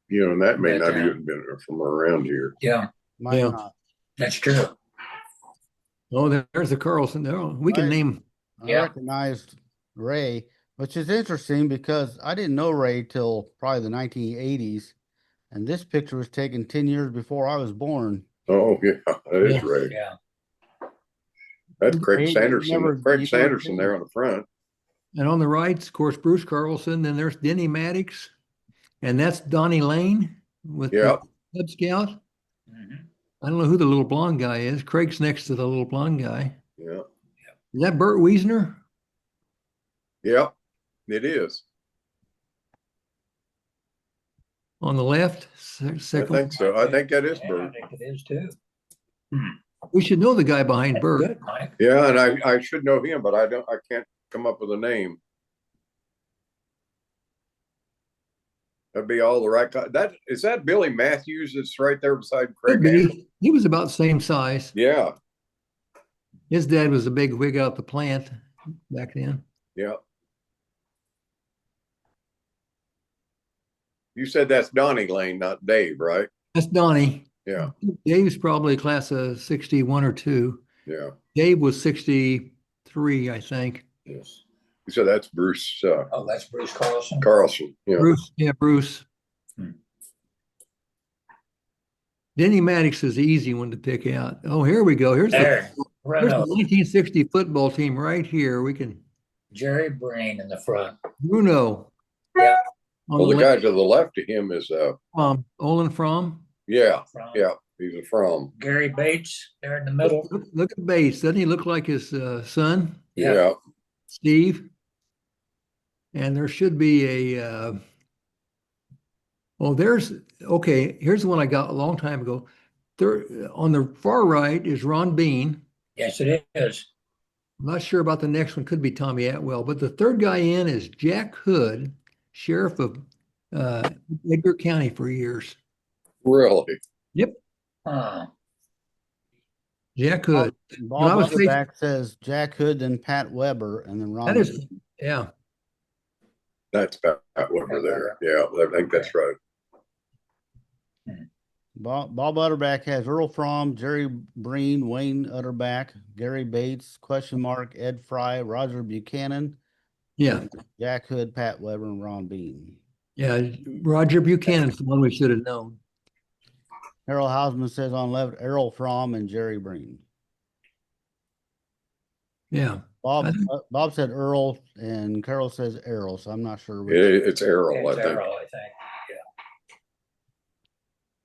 You know, and that may But, not even been from around here. Yeah, Might Yeah. not. that's true. Oh, there's the Carlson. There, we can Right. name. I Yeah. recognized Ray, which is interesting because I didn't know Ray till probably the 1980s. And this picture was taken 10 years before I was born. Oh, yeah, that is Yeah. right. Yeah. That's Craig You Sanderson. never Sanderson seen there on the front. And on the right, of course, Bruce Carlson. Then there's Denny Maddox. And that's Donnie Lane with Yeah. the Cub Scout. Mhm. I don't know who the little blonde guy is. Craig's next to the little blonde guy. Yeah. Is that Bert Wiesner? Yeah, it is. On the left, I second. think so. I think that is Yeah, I Bert. think it is too. We should know the guy behind That's Bert. good, Mike. Yeah, and I should know him, but I can't come up with a name. That'd be all the right guy. Is that Billy Matthews that's right there beside Craig? Could be. Anderson? He was about the same size. Yeah, His dad was a big wig out the plant back then. yeah. You said that's Donnie Lane, not Dave, right? That's Donnie. Yeah, Dave's probably a class of 61 or 2. yeah. Dave was 63, I think. Yes. So that's Bruce Oh, that's Bruce Carlson. Carlson. Yeah. Bruce. Hmm. Denny Maddox is the easy one to pick out. Oh, here we go. Here's There. the Renault. 1960 football team right here. We can Jerry Breen in the front. Bruno. Yeah. On Well, the the guy left, to the left of him is Olin Fromm. yeah, From, yeah. He's a Fromm. Gary Bates there in the middle. Look at Bates. Doesn't he look like his son, Yeah. Steve? And there should be a. Here's the one I got a long time ago. On the far right is Ron Bean. Yes, it is. I'm not sure about the next one. Could be Tommy Atwell. But the third guy in is Jack Hood, sheriff of Edgar County for years. Really? Yep, Huh. Jack Hood. Bob Butterback says Jack Hood, then Pat Weber, and then Ron. That is, yeah. That's Pat Weber there. Yeah, I think that's right. Bob Utterback has Earl Fromm, Jerry Breen, Wayne Utterback, Gary Bates, Ed Fry, Roger Buchanan, Yeah. Jack Hood, Pat Weber, and Ron Bean. Yeah. Roger Buchanan's the one we should have known. Harold Hausman says on left, Errol Fromm and Jerry Breen. Yeah. Bob said Earl, and Carol says Errol, so I'm not sure. It's Errol, I think. Errol, I think.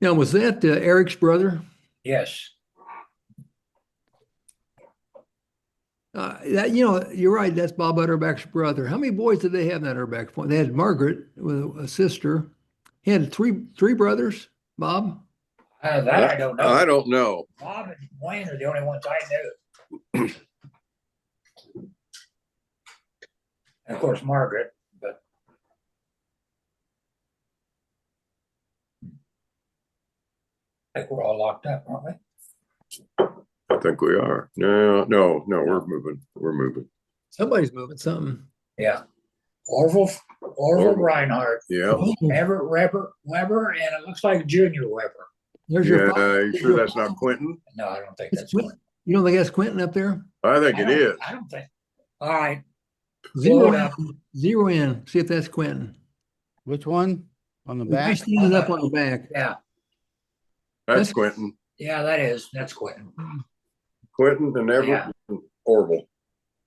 Now, was that Eric's brother? Yes. You're right. That's Bob Utterback's brother. How many boys did they have in that Utterback family? They had Margaret with a sister. He had three brothers. Bob. That I don't know. I don't know. Bob and Wayne are the only ones I knew. And of course, Margaret, but I think we're all locked up, aren't we? I think we are. No, we're moving. We're moving. Somebody's moving something. Yeah. Orville Reinhardt. Yeah. Everett Weber, and it looks like Junior Weber. There's your you sure that's not Quentin? No, I don't think It's that's Quentin. Quentin. You don't think that's Quentin up there? I think it is. I don't think. All right. Zero in. See if that's Quentin. Which one? On the The guy back? standing up on the back. Yeah. That's Quentin. Yeah, that's Quentin. Quentin and Everett and Orville.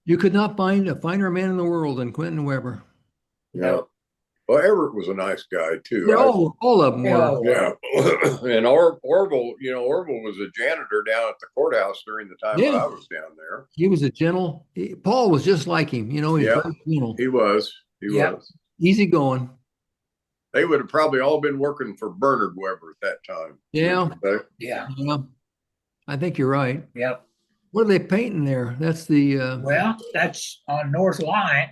You could not find a finer man in the world than Quentin Weber. Yeah. Well, Everett was a nice guy too. Yeah, all of them were. Yeah. And Orville, Orville was a janitor down at the courthouse during the time that I was down there. He was a Paul was just like him, he's very gentle. He was. Was. Easy going. They would have probably all been working for Bernard Weber at that time. Yeah. Yeah. I think you're right. Yep. What are they painting there? That's the well, that's on North Line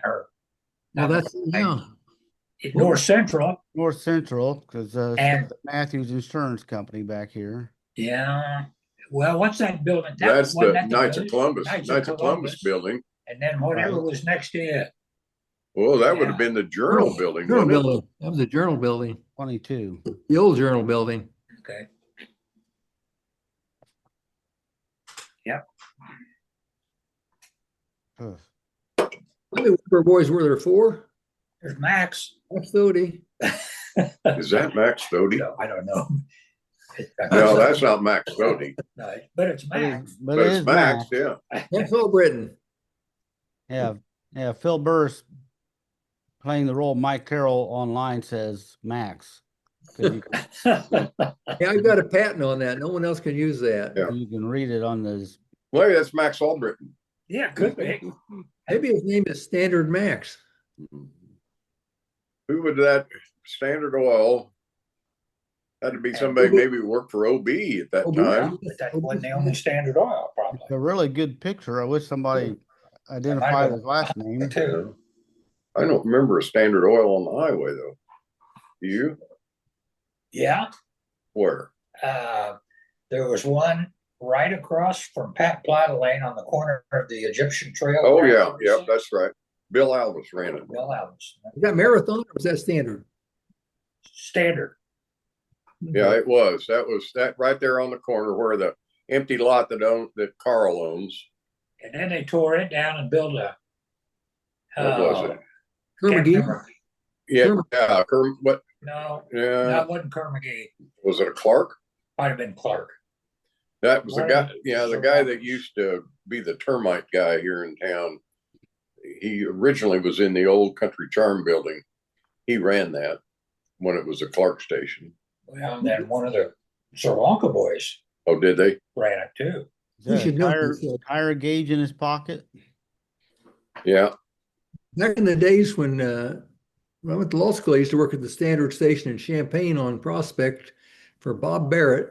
that's North Central. North Central, because and Matthews Insurance Company back here. Yeah. Well, what's that building? That's the Knights of Columbus. Knights of Columbus building. And then whatever was next to it. Well, that would have been the Journal building. Journal building. That was the Journal building. 22. The old Journal building. Okay. Yep. How many Weber boys were there? 4? There's Max. Max Thody. Is that Max Thody? No, I don't know. No, that's not Max Thody. No, but it's Max. But it's Max, yeah. That's Phil Britton. Yeah, Phil Burris playing the role of Mike Carroll online says Max. Yeah, I've got a patent on that. No one else can use that. Yeah. You can read it on this. Well, that's Max Albritton. Yeah, could be. Maybe his name is Standard Max. Who would that Standard Oil? Had to be somebody maybe who worked for OB at that time. But that wasn't the only Standard Oil, probably. It's a really good picture. I wish somebody identified his last name. Too. I don't remember a Standard Oil on the highway though. Do you? Yeah. Where? There was one right across from Pat Plata Lane on the corner of the Egyptian Trail. Oh yeah, yep, that's right. Bill Alvis ran it. Bill Alvis. Was that Marathon or was that Standard? Standard. Yeah, it was. That was that right there on the corner where the empty lot that Carl owns. And then they tore it down and built a. What was it? Kerr-McGee? Yeah. What? No, Yeah. that wasn't Kerr-McGee. Was it a Clark? Might have been Clark. That was the guy. Yeah, the guy that used to be the termite guy here in town. He originally was in the old Country Charm building. He ran that when it was a Clark station. Well, and then one of the Sri Lanka boys Oh, did they? ran it too. Is We that a should know tire, this. tire gauge in his pocket? Yeah. Back in the days when I went to law school, I used to work at the Standard Station in Champaign on Prospect for Bob Barrett.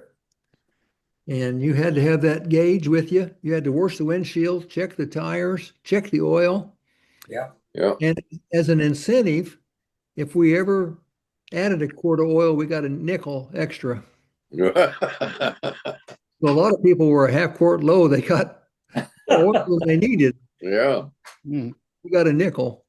And you had to have that gauge with you. You had to wash the windshield, check the tires, check the oil. Yeah. Yeah. And as an incentive, if we ever added a quart of oil, we got a nickel extra. So a lot of people were a half quart low. They got oil that they needed. Yeah. Hmm. We got a nickel.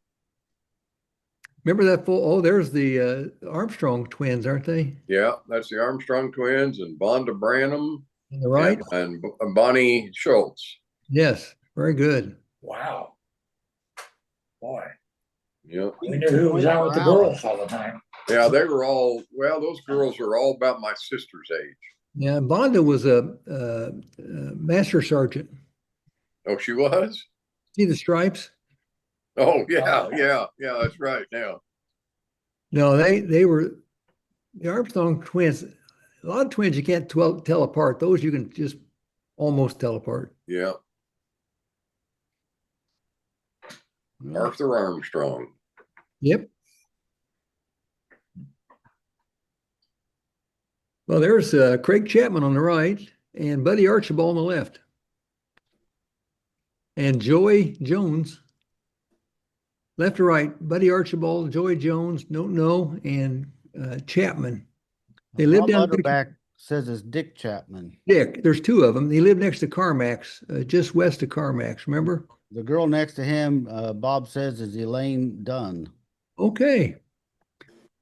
Remember that full? Oh, there's the Armstrong twins, aren't they? Yeah. That's the Armstrong twins and Bonda Branham On the right? and Bonnie Schultz. Yes, very good. Wow. Boy, Yeah. we knew who was out with the girls all the time. Yeah. They were all, well, those girls are all about my sister's age. Yeah, Bonda was a master sergeant. Oh, she was? See the stripes? Oh, yeah. Yeah. Yeah. That's right. Now. No, they were the Armstrong twins. A lot of twins you can't tell apart. Those you can just almost tell apart. Yeah. Yeah. Arthur Armstrong. Yep. Well, there's Craig Chapman on the right and Buddy Archibald on the left. And Joy Jones, left to right, Buddy Archibald, Joy Jones, don't know, and Chapman. They live Bob down Utterback says it's Dick Chapman. Dick. There's two of them. They live next to Carmack's, just west of Carmack's. Remember? The girl next to him, Bob says, is Elaine Dunn. Okay.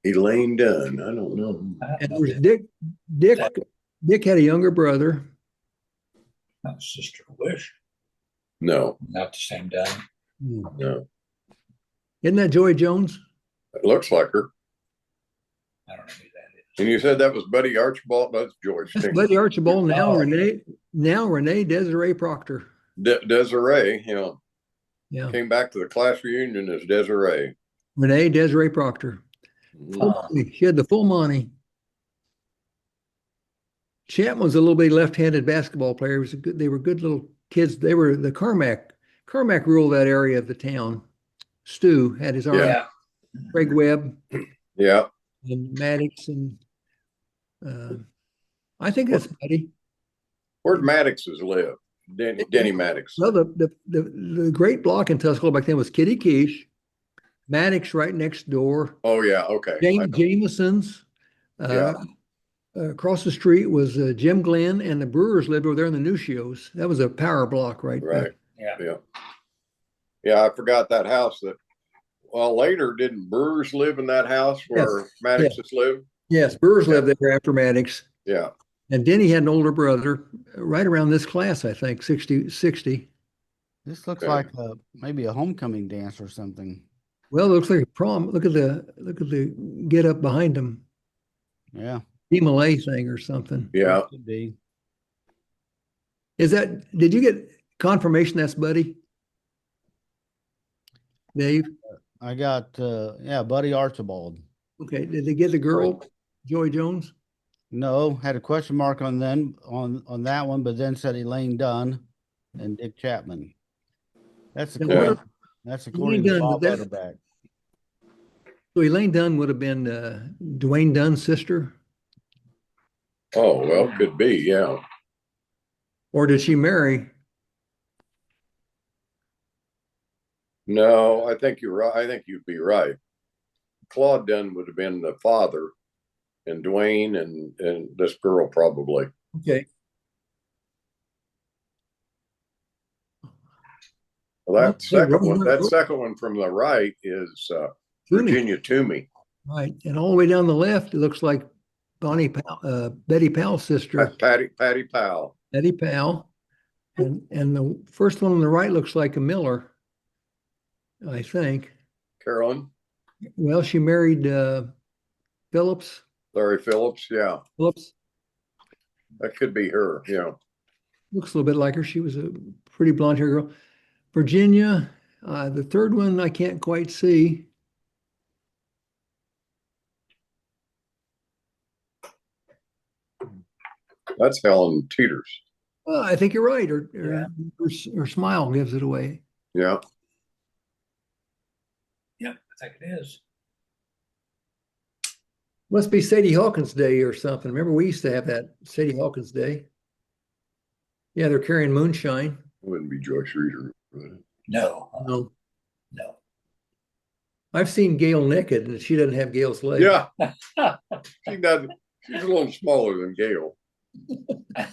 Elaine Dunn. I don't know. And there's Dick. Dick had a younger brother. Not Sister Wish. No. Not the same Dunn. No. Isn't that Joy Jones? It looks like her. I don't know who that is. And you said that was Buddy Archibald? That's George. That's Buddy Archibald. Now Oh. Renee Desiree Proctor. Desiree, you know, Yeah. came back to the class reunion as Desiree. Renee Desiree Proctor. She had the full Monty. Chapman was a little bit left-handed basketball player. They were good little kids. They were the Carmack. Carmack ruled that area of the town. Stu had his arm. Yeah. Craig Webb Yeah. and Maddox and I think that's Buddy. Where'd Maddoxes live? Denny Maddox. Well, the great block in Tuscola back then was Kitty Quiche, Maddox right next door, Oh, yeah. Okay. Jameson's. Across the street was Jim Glenn, and the Brewers lived over there in the Nucios. That was a power block right there. Right. Yeah. Yeah. Yeah. I forgot that house that, well, later didn't Brewers live in that house where Maddoxes lived? Yes, Brewers lived there after Maddox. Yeah. And Denny had an older brother right around this class, I think, 60. This looks Okay. like maybe a homecoming dance or something. Well, it looks like a prom. Look at the get up behind him. Yeah. Malay thing or something. Yeah. Could be. Did you get confirmation that's Buddy? Dave? I got, Buddy Archibald. Okay. Did they get the girl, Joy Jones? No, had a question mark on on that one, but then said Elaine Dunn and Dick Chapman. That's according, that's according to Dunn, Bob but Utterback. So Elaine Dunn would have been Dwayne Dunn's sister? Oh, well, could be. Yeah. Or did she marry? No, I think you're right. I think you'd be right. Claude Dunn would have been the father, and Dwayne and this girl probably. Okay. Well, that Okay, second one from the right is Toomey. Virginia Toomey. Right. And all the way down the left, it looks like Betty Powell's sister, Patty Powell. Betty Powell. And the first one on the right looks like a Miller, I think. Carolyn. Well, she married Phillips. Larry Phillips. Yeah. Phillips That could be her. Yeah. looks a little bit like her. She was a pretty blonde hair girl. Virginia, the third one I can't quite see. That's Helen Teeters. Well, I think you're right. Or, Yeah. or smile gives it away. Yeah. Yeah, I think it is. Must be Sadie Hawkins Day or something. Remember, we used to have that Sadie Hawkins Day. Yeah, they're carrying moonshine. It wouldn't be Joyce Reeder. No, No, no. I've seen Gail naked, and she doesn't have Gail's legs. Yeah. She does. She's a little smaller than Gail.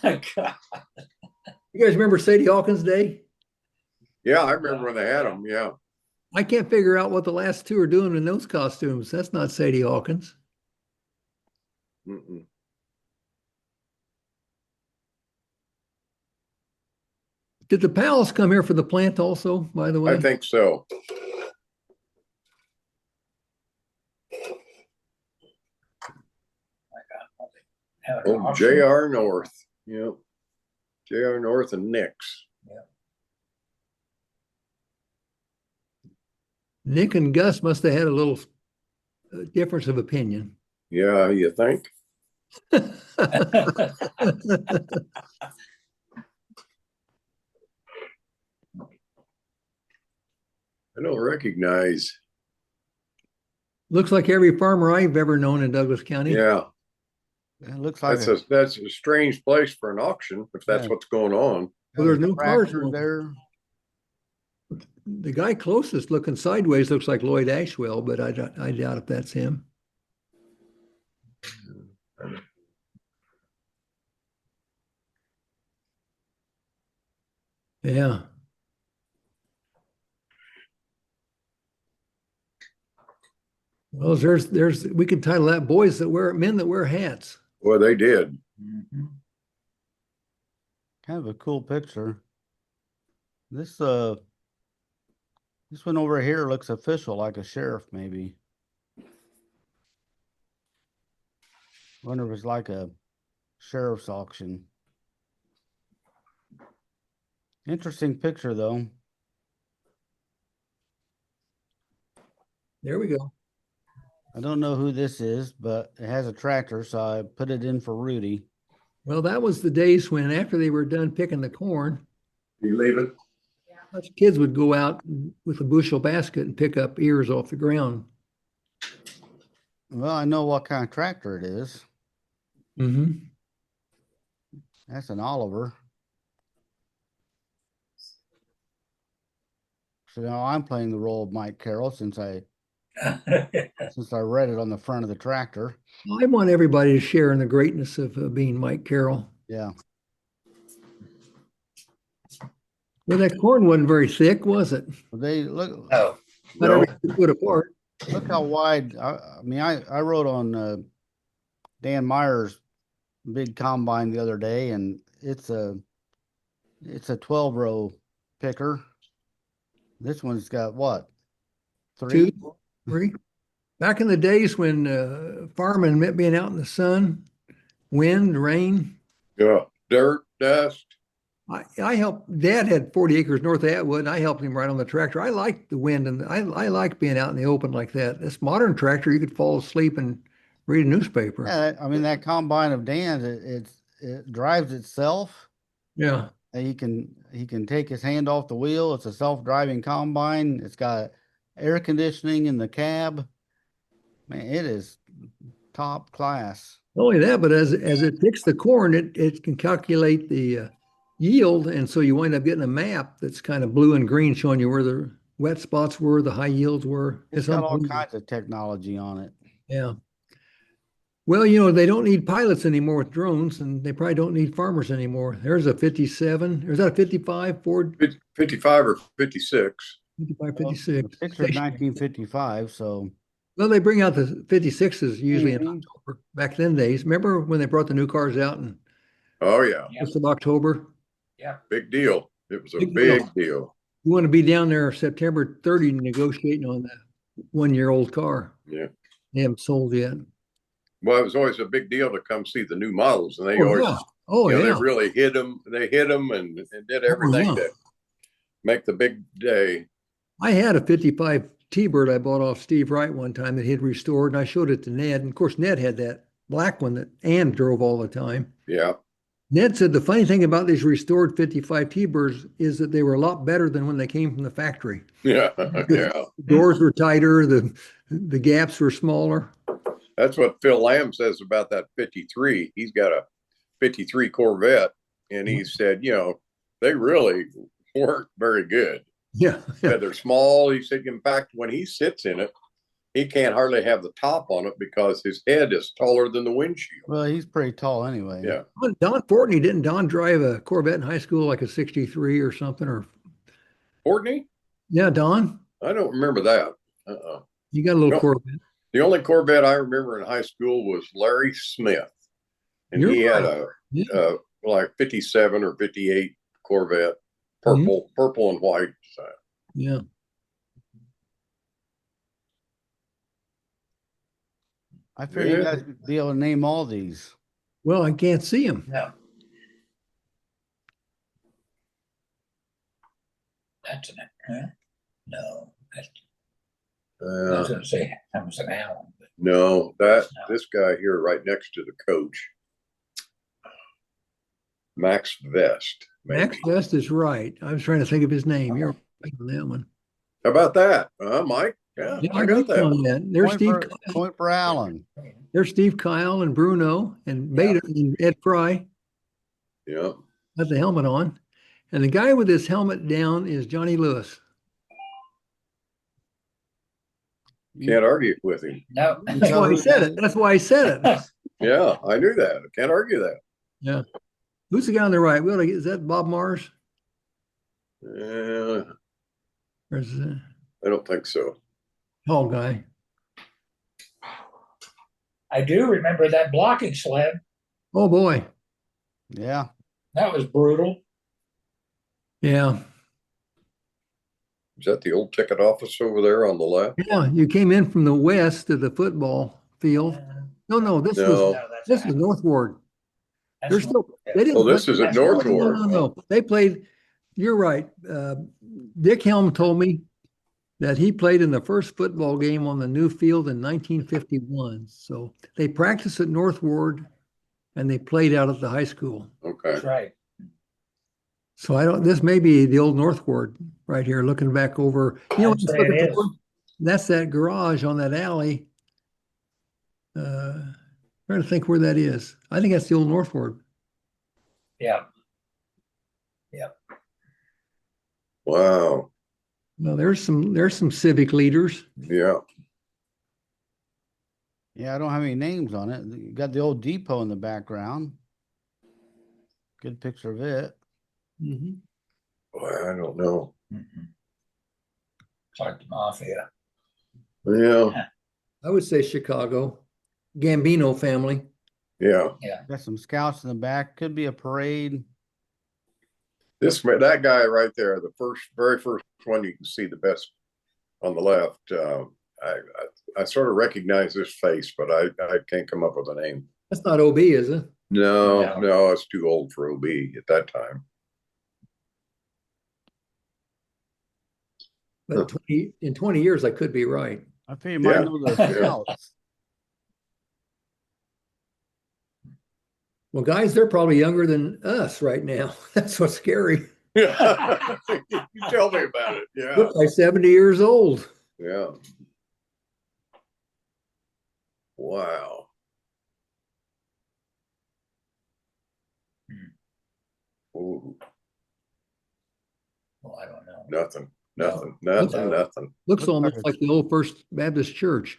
God. You guys remember Sadie Hawkins Day? Yeah, I remember when they had them. Yeah. I can't figure out what the last two are doing in those costumes. That's not Sadie Hawkins. Mm-mm. Did the pals come here for the plant also, by the way? I think so. Have an Oh, auction. J.R. North. Yep. J.R. North and Nick's. Nick and Gus must have had a little difference of opinion. Yeah, you think? I don't recognize. Looks like every farmer I've ever known in Douglas County. Yeah, It looks like that's a strange place for an auction if that's Yeah. what's going on. Well, there's no cars tractor going. there. The guy closest looking sideways looks like Lloyd Ashwell, but I doubt if that's him. Yeah. Well, there's we could title that men that wear hats. Well, they did. Mhm. Kind of a cool picture. This one over here looks official, like a sheriff, maybe. Wonder if it's like a sheriff's auction. Interesting picture, though. There we go. I don't know who this is, but it has a tractor, so I put it in for Rudy. Well, that was the days when after they were done picking the corn, You leaving? us kids would go out with a bushel basket and pick up ears off the ground. Well, I know what kind of tractor it is. Mm-hmm. That's an Oliver. So now I'm playing the role of Mike Carroll since I read it on the front of the tractor. I want everybody to share in the greatness of being Mike Carroll. Yeah. Well, that corn wasn't very thick, was it? Well, they look. No. Not No. everything put apart. Look how wide. I mean, I rode on Dan Meyer's big combine the other day, and it's a 12-row picker. This one's got what? 3? 2, 3. Back in the days when farming meant being out in the sun, wind, rain. Yeah. Dirt, dust. I helped. Dad had 40 acres north of Atwood, and I helped him ride on the tractor. I liked the wind, and I like being out in the open like that. This modern tractor, you could fall asleep and read a newspaper. Yeah, I mean that combine of Dan's, it drives itself. Yeah. And he can take his hand off the wheel. It's a self-driving combine. It's got air conditioning in the cab. Man, it is top class. Not only that, but as it picks the corn, it can calculate the yield, and so you wind up getting a map that's kind of blue and green, showing you where the wet spots were, the high yields were. It's got all unbelievable. kinds of technology on it. Yeah. Well, they don't need pilots anymore with drones, and they probably don't need farmers anymore. There's a 57. Or is that a 55 Ford? 55 or 56. 55, Well, 56. the picture's 1955, so Well, they bring out the 56s usually in Mhm. October. Back then days. Remember when they brought the new cars out in Oh, yeah. Yeah. just of October? Yeah. Big deal. It was a Big big deal. deal. You want to be down there September 30 negotiating on that 1-year-old car. Yeah. They haven't sold yet. Well, it was always a big deal to come see the new models, and they Oh, always, yeah. Oh, you know, yeah. they really hit them. They hit them and did everything yeah. to make the big day. I had a 55 T-Bird I bought off Steve Wright one time that he'd restored, and I showed it to Ned. And of course, Ned had that black one that Ann drove all the time. Yeah. Ned said the funny thing about these restored 55 T-birds is that they were a lot better than when they came from the factory. Yeah, yeah. The doors were tighter, the gaps were smaller. That's what Phil Lamb says about that 53. He's got a 53 Corvette, and he said, they really weren't very good. Yeah. Yeah, they're small. He said, in fact, when he sits in it, he can't hardly have the top on it because his head is taller than the windshield. Well, he's pretty tall anyway. Yeah. Don Fortney, didn't Don drive a Corvette in high school, like a 63 or something? Or Courtney? yeah, Don. I don't remember that. You got a little Corvette. The only Corvette I remember in high school was Larry Smith, and he had a like 57 or 58 Corvette, purple and white. So. Yeah. I figured you guys would be able to name all these. Well, I can't see him. No. That's an no. I was going to say that was an Allen. No, this guy here right next to the coach, Max Vest. Maybe. Max Vest is right. I was trying to think of his name. You're right on that one. How about that, Mike? Yeah, I got that. There's Point for Allen. There's Steve Kyle and Bruno and Beta and Ed Fry. Yeah. Got the helmet on. And the guy with his helmet down is Johnny Lewis. Can't argue with him. No. That's why he said it. That's why he said it. Yeah, I knew that. I can't argue that. Yeah. Who's the guy on the right? Is that Bob Mars? I There's a don't think so. tall guy. I do remember that blocking sled. Oh boy. Yeah. That was brutal. Yeah. Is that the old ticket office over there on the left? Yeah. You came in from the west of the football field. No, this was North Ward. They're still they didn't this is at North Ward. No. They played, you're right. Dick Helm told me that he played in the first football game on the new field in 1951. So they practiced at North Ward and they played out at the high school. Okay. That's right. So this may be the old North Ward right here, looking back over. That's that garage on that alley. Trying to think where that is. I think that's the old North Ward. Yeah. Yeah. Wow. Well, there's some civic leaders. Yeah. Yeah, I don't have any names on it. You got the old depot in the background. Good picture of it. Mm-hmm. Boy, I don't know. It's like the mafia. Yeah. I would say Chicago. Gambino family. Yeah. Yeah. Got some scouts in the back. Could be a parade. That guy right there, the very first one, you can see the best on the left. I sort of recognize this face, but I can't come up with a name. That's not OB, is it? No, it's too old for OB at that time. But in 20 years, I could be right. I figure you might know the scouts. Well, guys, they're probably younger than us right now. That's what's scary. Yeah. You tell me about it. Yeah. Look like 70 years old. Yeah. Wow. Ooh. Well, I don't know. Nothing. Looks almost like the old First Baptist Church.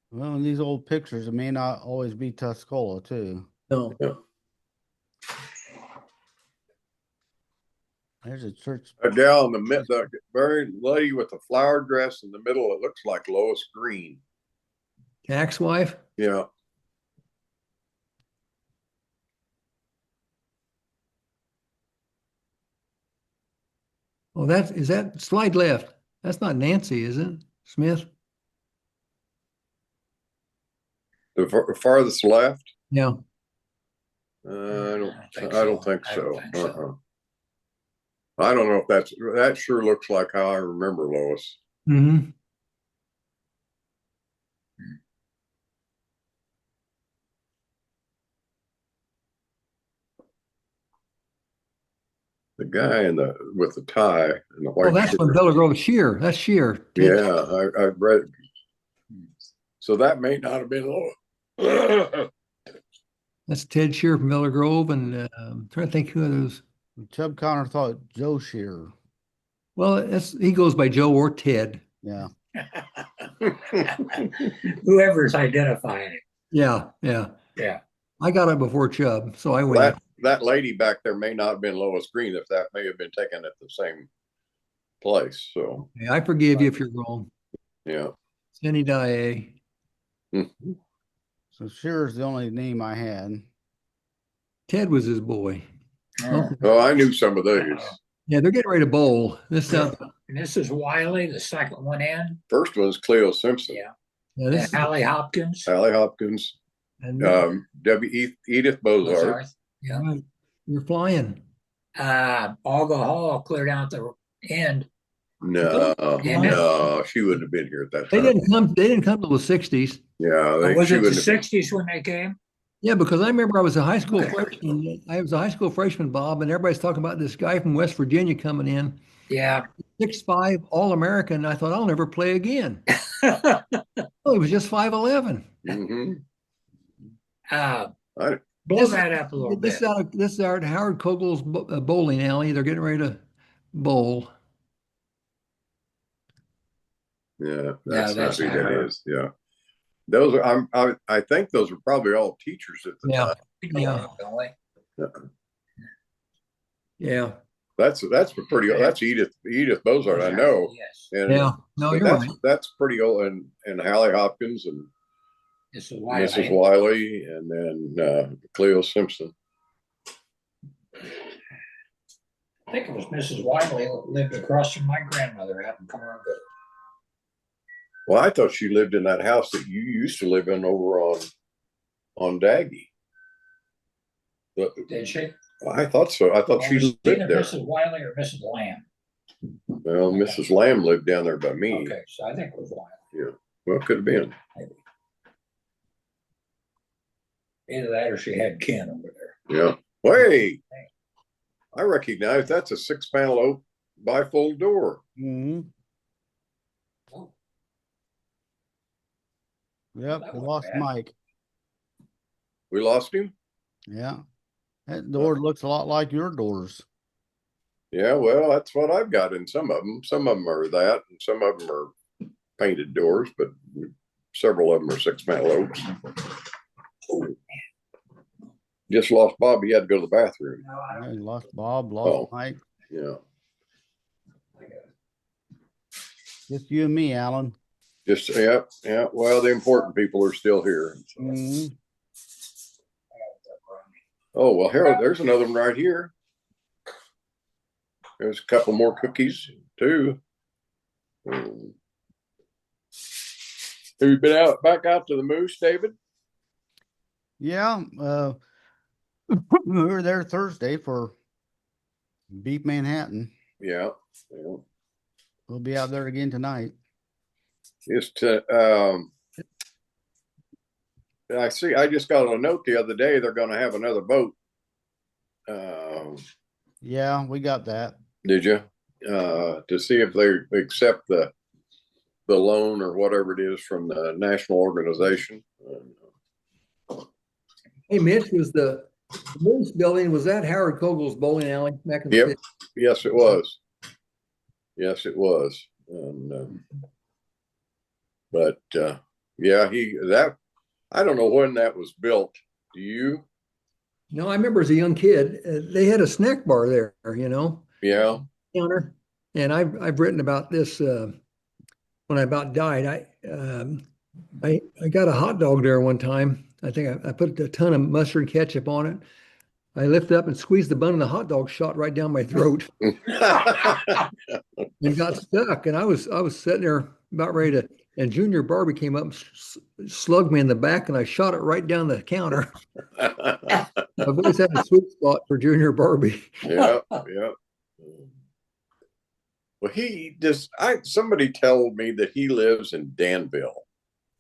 Well, in these old pictures, it may not always be Tuscola, too. No. Yeah. There's a church. A gal in the middle, the very lady with the flower dress in the middle, it looks like Lois Green. Tax wife? Yeah. Oh, is that slide left? That's not Nancy, is it? Smith? The farthest left? Yeah. I don't think so. I don't know if that sure looks like how I remember Lois. Mm-hmm. guy with the tie and the white Oh, that's shirt. from Bella Grove. Shear. That's Shear. Yeah, I read. So that may not have been Lois. That's Ted Shear from Bella Grove. And I'm trying to think who others. Chub Connor thought Joe Shearer. Well, he goes by Joe or Ted. Yeah. Whoever's identifying it. Yeah. Yeah. I got it before Chubb, so I win. That lady back there may not have been Lois Green, if that may have been taken at the same place. So Okay, I forgive you if you're wrong. yeah. Cindy Dye. So Shearer's the only name I had. Ted was his boy. Oh. Oh, I knew some of those. Yeah, they're getting ready to bowl. This And this is Wiley, the second one in. First one's Cleo Simpson. Yeah. yeah, this And Allie Hopkins. Allie Hopkins, and Edith Bozart. Bozarth. Yeah. right, you're flying. Olga Hall clear down at the end. No, she wouldn't have been here at that They time. didn't come till the 60s. Yeah, Was she it the wouldn't have been. 60s when they came? Yeah, because I remember I was a high school freshman. I was a high school freshman, Bob, and everybody's talking about this guy from West Virginia coming in, Yeah. 6'5", All-American. I thought, I'll never play again. Oh, he was just 5'11". Mhm. Blow that up a little This bit. this is out at Howard Kogel's bowling alley. They're getting ready to bowl. Yeah, that's that's not who not that her. is. Yeah, those are. I think those are probably all teachers at the Yeah. time. Yeah. Yeah. That's pretty. That's Edith Bozart. I know. Yes. And Yeah. No, but you're right. that's pretty old. And Allie Hopkins and This is Wiley. Mrs. Wiley, and then Cleo Simpson. I think it was Mrs. Wiley who lived across from my grandmother out in Congo. Well, I thought she lived in that house that you used to live in over on Daggy. Did she? I thought so. I thought she Was lived it either there. Mrs. Wiley or Mrs. Lamb? Well, Mrs. Lamb lived down there by me. Okay, so I think it was Wiley. Yeah. Well, could have been. Maybe. Either that or she had Ken over there. Yeah. Hey, I recognize that's a 6-panel oak bifold door. Mm-hmm. Oh, Yep, That we wasn't lost bad. Mike. We lost him? Yeah. That door looks a lot like your doors. Yeah, well, that's what I've got in some of them. Some of them are that, and some of them are painted doors, but several of them are 6-panel oaks. Just lost Bob. He had to go to the bathroom. no, I Yeah, don't. you lost Bob, lost Mike. Yeah. Just you and me, Alan. Just, yeah. Well, the important people are still here. Mhm. Oh, well, Harold, there's another one right here. There's a couple more cookies, too. Have you been back out to the Moose, David? Yeah, we were there Thursday for Beef Manhattan. Yeah. We'll be out there again tonight. Just I just got a note the other day. They're going to have another boat. Yeah, we got that. Did you? To see if they accept the loan or whatever it is from the national organization. Hey, Mitch, was the Moose building, was that Howard Kogel's bowling alley back in the Yep. 50s? Yes, it was. Yes, it was. And, but yeah, I don't know when that was built. Do you? No, I remember as a young kid, they had a snack bar there, Yeah. counter. And I've written about this when I about died. I got a hot dog there one time. I think I put a ton of mustard and ketchup on it. I lifted up and squeezed the bun, and the hot dog shot right down my throat and got stuck. And I was sitting there about ready to. And Junior Barbie came up and slugged me in the back, and I shot it right down the counter. I've always had a sweet spot for Junior Barbie. Yeah. Well, somebody told me that he lives in Danville.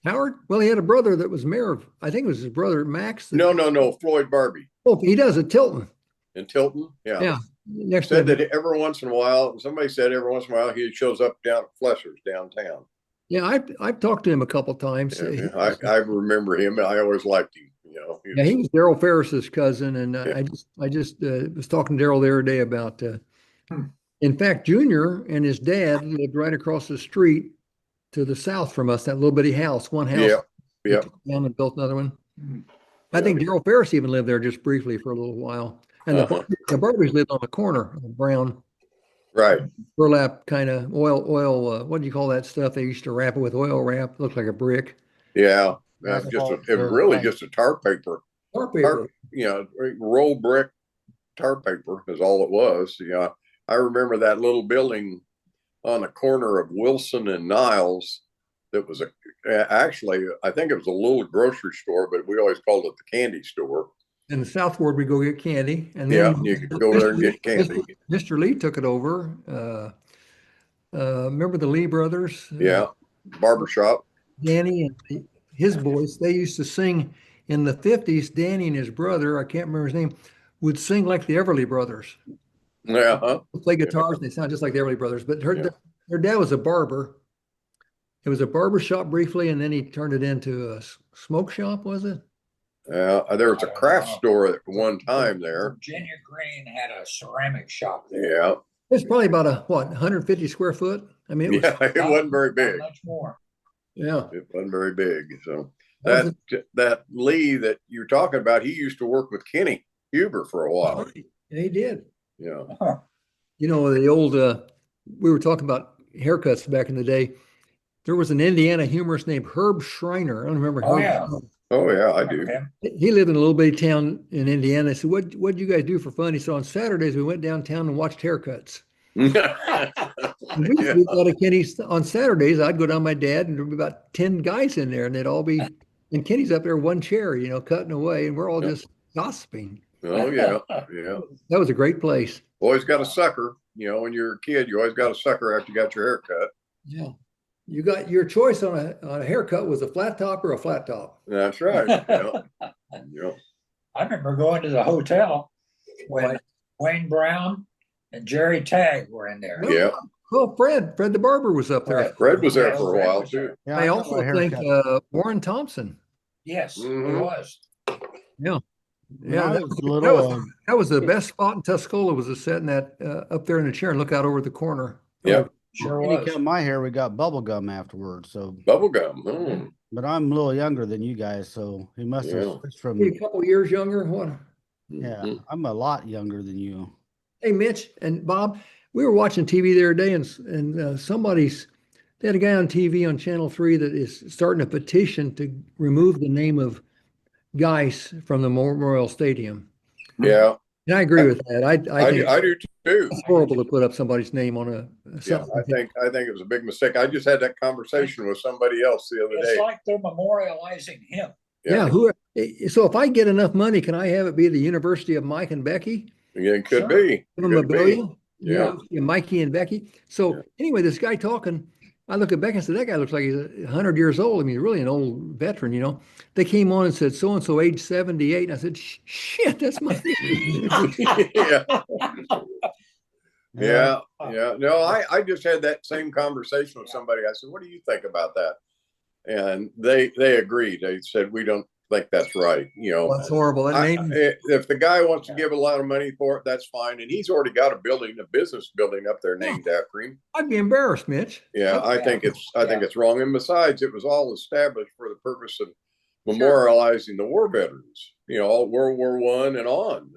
Howard? Well, he had a brother that was mayor of, I think it was his brother Max. No, Floyd Barbie. Oh, he does at Tilton. In Tilton? Yeah. Yeah. next Said to that every once in a while, somebody said every once in a while he shows up down at Flesser's downtown. yeah, I've talked to him a couple times. Yeah, I remember him. I always liked him. Yeah, he was Daryl Ferris's cousin, and Yeah. I just was talking to Daryl the other day about. In fact, Junior and his dad lived right across the street to the south from us. That little bitty house, one house. Yeah, They yeah. took down and built another one. Hmm. I think Daryl Ferris even lived there just briefly for a little while. And the Barbies lived on the corner of brown Right. burlap kind of oil. What do you call that stuff? They used to wrap it with oil wrap. Looked like a brick. Yeah. That's It was all- really just a tar paper. Tar paper. Roll brick tar paper is all it was. I remember that little building on the corner of Wilson and Niles that was actually, I think it was a little grocery store, but we always called it the candy store. In the South Ward, we go get candy. And Yeah, then you could go there and get candy. Mr. Lee took it over. Remember the Lee brothers? Yeah, barbershop. Danny and his boys, they used to sing in the 50s. Danny and his brother, I can't remember his name, would sing like the Everly Brothers. Yeah. Huh? Play guitars, and they sound just like the Everly Brothers. But her dad was a barber. It was a barber shop briefly, and then he turned it into a smoke shop, was it? There was a craft store at one time there. Virginia Green had a ceramic shop there. Yeah. It's probably about 150 square foot. I mean, it was, It wasn't very big. Not much more. yeah. It wasn't very big. So that Lee that you're talking about, he used to work with Kenny Huber for a while. Yeah, he did. Yeah. Huh. You know, the old, we were talking about haircuts back in the day. There was an Indiana humorist named Herb Schreiner. I don't remember. Oh, Herb. yeah. Oh yeah, I do. Okay. He lived in a little bitty town in Indiana. I said, what'd you guys do for fun? He said, on Saturdays, we went downtown and watched haircuts. And we Yeah. did a lot of Kenny's on Saturdays. I'd go down with my dad, and there'd be about 10 guys in there, and they'd all be, and Kenny's up there, one chair, cutting away, and we're all just gossiping. Oh yeah, yeah. That was a great place. Always got a sucker. When you're a kid, you always got a sucker after you got your hair cut. Yeah. You got your choice on a haircut was a flat top or a flat top. That's right. Yeah. I remember going to the hotel when Wayne Brown and Jerry Tagg were in there. Yeah. Oh, Fred the barber was up there. Fred was there Yeah, for a Fred while was there. too. Yeah, I got also my think haircut. Warren Thompson. Yes, it Mhm. was. Yeah. When I that was was, little, that was the best spot in Tuscola, was to sit in that up there in the chair and look out over the corner. Yeah. Sure when he was. cut my hair, we got bubble gum afterwards. So, Bubble gum. Mm. but I'm a little younger than you guys, so he must have Yeah. switched from. Maybe a couple years younger. What? Yeah, Mhm. I'm a lot younger than you. Hey, Mitch and Bob, we were watching TV the other day, and they had a guy on TV on Channel 3 that is starting a petition to remove the name of Geis from the Memorial Stadium. Yeah. And I agree with that. I think I do too. it's horrible to put up somebody's name on a Yeah, I think it was a big mistake. I just had that conversation with somebody else the other It's day. like they're memorializing him. Yeah. So if I get enough money, can I have it be the University of Mike and Becky? Yeah, it could Sure. be. Give them a Could be. billion? Yeah. Mikey and Becky. So Yeah. anyway, this guy talking, I look at Becky and said, that guy looks like he's 100 years old. I mean, really an old veteran. They came on and said, so-and-so age 78. And I said, shit, that's my Yeah. Yeah. Yeah. No, I just had that same conversation with somebody. I said, what do you think about that? And they agreed. They said, we don't think that's right. That's horrible. That name, If the guy wants to give a lot of money for it, that's fine. And he's already got a business building up there named after him. I'd be embarrassed, Mitch. Yeah, I think it's wrong. And besides, it was all established for the purpose of memorializing the war veterans, all World War I and on.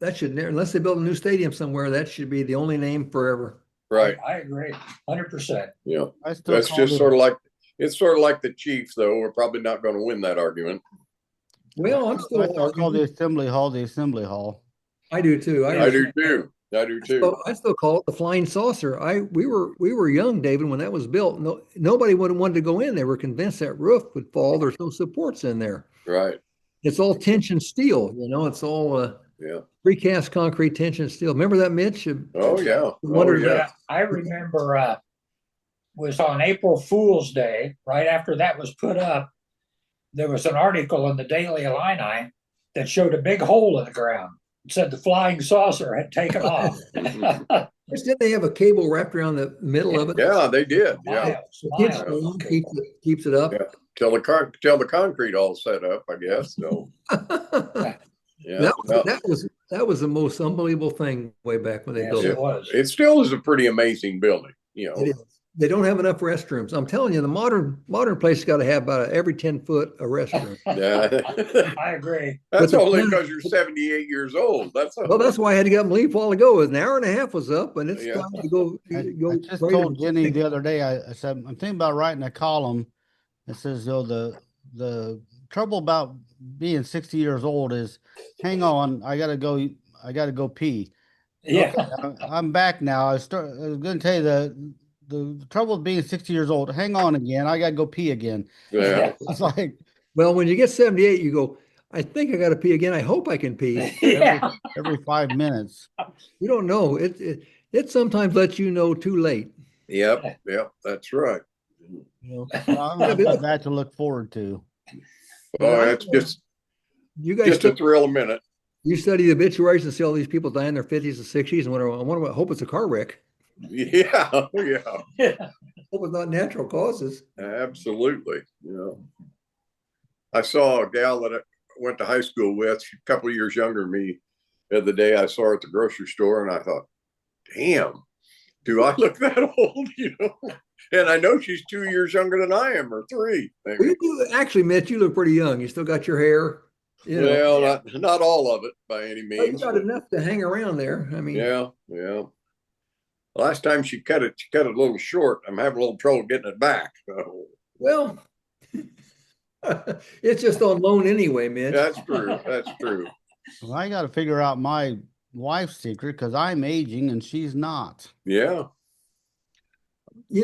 That should never, unless they build a new stadium somewhere, that should be the only name forever. Right. I agree, 100%. Yeah. I still That's call just it- sort of like, it's sort of like the Chiefs, though. We're probably not going to win that argument. Well, I'm I still call the still, Assembly Hall. I do too. I do too. I still call it the flying saucer. We were young, David, when that was built. Nobody would have wanted to go in. They were convinced that roof would fall. There's no supports in there. Right. It's all tension steel. It's all Yeah. precast concrete tension steel. Remember that, Mitch? Oh, yeah. Oh, Wondered- yeah. I remember was on April Fool's Day, right after that was put up, there was an article in the Daily Illini that showed a big hole in the ground. said the flying saucer had taken off. Didn't they have a cable wrapped around the middle of it? Yeah, they did. Yeah. Miles. Keeps it up. Yeah. Till the concrete all set up, I guess. So yeah, that was the most unbelievable thing way back when they built it. it. Was. It still is a pretty amazing building. You know, it is. They don't have enough restrooms. I'm telling you, the modern place got to have about every 10 foot a restroom. Yeah, I agree. That's only because you're 78 years old. That's why I had to get them leave a while ago. An hour and a half was up, and it's time to go. I just told Jenny the other day. I said I'm thinking about writing a column that says, the trouble about being 60 years old is, hang on, I gotta go pee. Yeah, okay, I'm back now. I was going to tell you the trouble with being 60 years old. Hang on again, I gotta go pee again. Yeah, it's like, well, when you get 78, you go, I think I got to pee again. I hope I can pee. every 5 minutes. You don't know. It sometimes lets you know too late. Yep, that's right. I've got that to look forward to. Oh, that's just a thrill a minute. You study the obituaries and see all these people die in their 50s and 60s and I hope it's a car wreck. Yeah. Hope it's not natural causes. Absolutely. I saw a gal that I went to high school with, a couple of years younger than me, the other day. I saw her at the grocery store and I thought, damn, do I look that old? And I know she's 2 years younger than I am, or 3. Well, you do, actually, Mitch, you look pretty young. You still got your hair. Well, not all of it by any means. You got enough to hang around there. I mean, yeah. Last time she cut it a little short. I'm having a little trouble getting it back. Well, it's just on loan anyway, Mitch. That's true. Well, I got to figure out my wife's secret because I'm aging and she's not. Yeah. You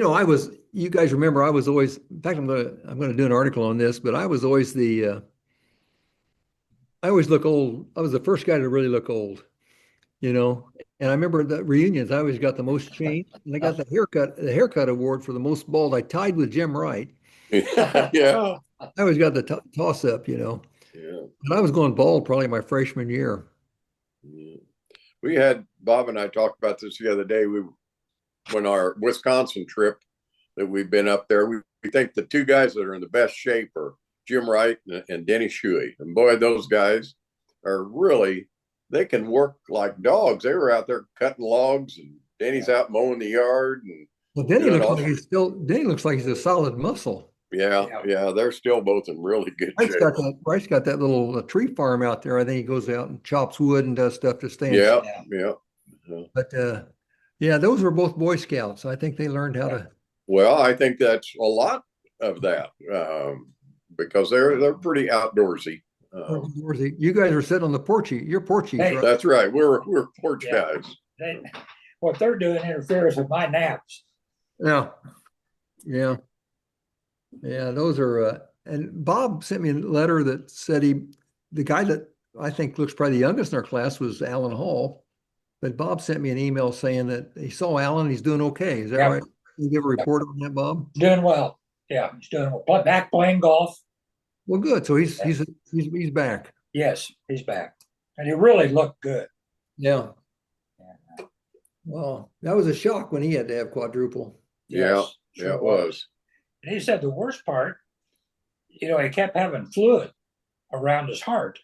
guys remember I was always, in fact, I'm gonna do an article on this, but I was always I always look old. I was the first guy to really look old, and I remember the reunions, I always got the most change, and I got the haircut award for the most bald. I tied with Jim Wright. Yeah. I always got the toss up, Yeah. And I was going bald probably my freshman year. We had, Bob and I talked about this the other day. When our Wisconsin trip that we've been up there, we think the two guys that are in the best shape are Jim Wright and Denny Shuey. And boy, those guys are really, they can work like dogs. They were out there cutting logs, and Denny's out mowing the yard. And well, Denny looks like he's a solid muscle. Yeah, they're still both in really good shape. Wright's got that little tree farm out there. I think he goes out and chops wood and does stuff to stay. Yeah. But those were both Boy Scouts. I think they learned how to. Well, I think that's a lot of that because they're pretty outdoorsy. You guys are sitting on the porchy. You're porchy. Hey, right? That's right. We're porch guys. What they're doing interferes with my naps. Yeah. Those are. And Bob sent me a letter that said the guy that I think looks probably the youngest in our class was Alan Hall. But Bob sent me an email saying that he saw Alan. He's doing okay. Is that right? Can you give a report on that, Bob? Doing well. Yeah, he's doing well. Back playing golf. Well, good. So he's back. Yes, he's back, and he really looked good. Yeah. Well, that was a shock when he had to have quadruple. Yes, yeah, it was. And he said the worst part, he kept having fluid around his heart.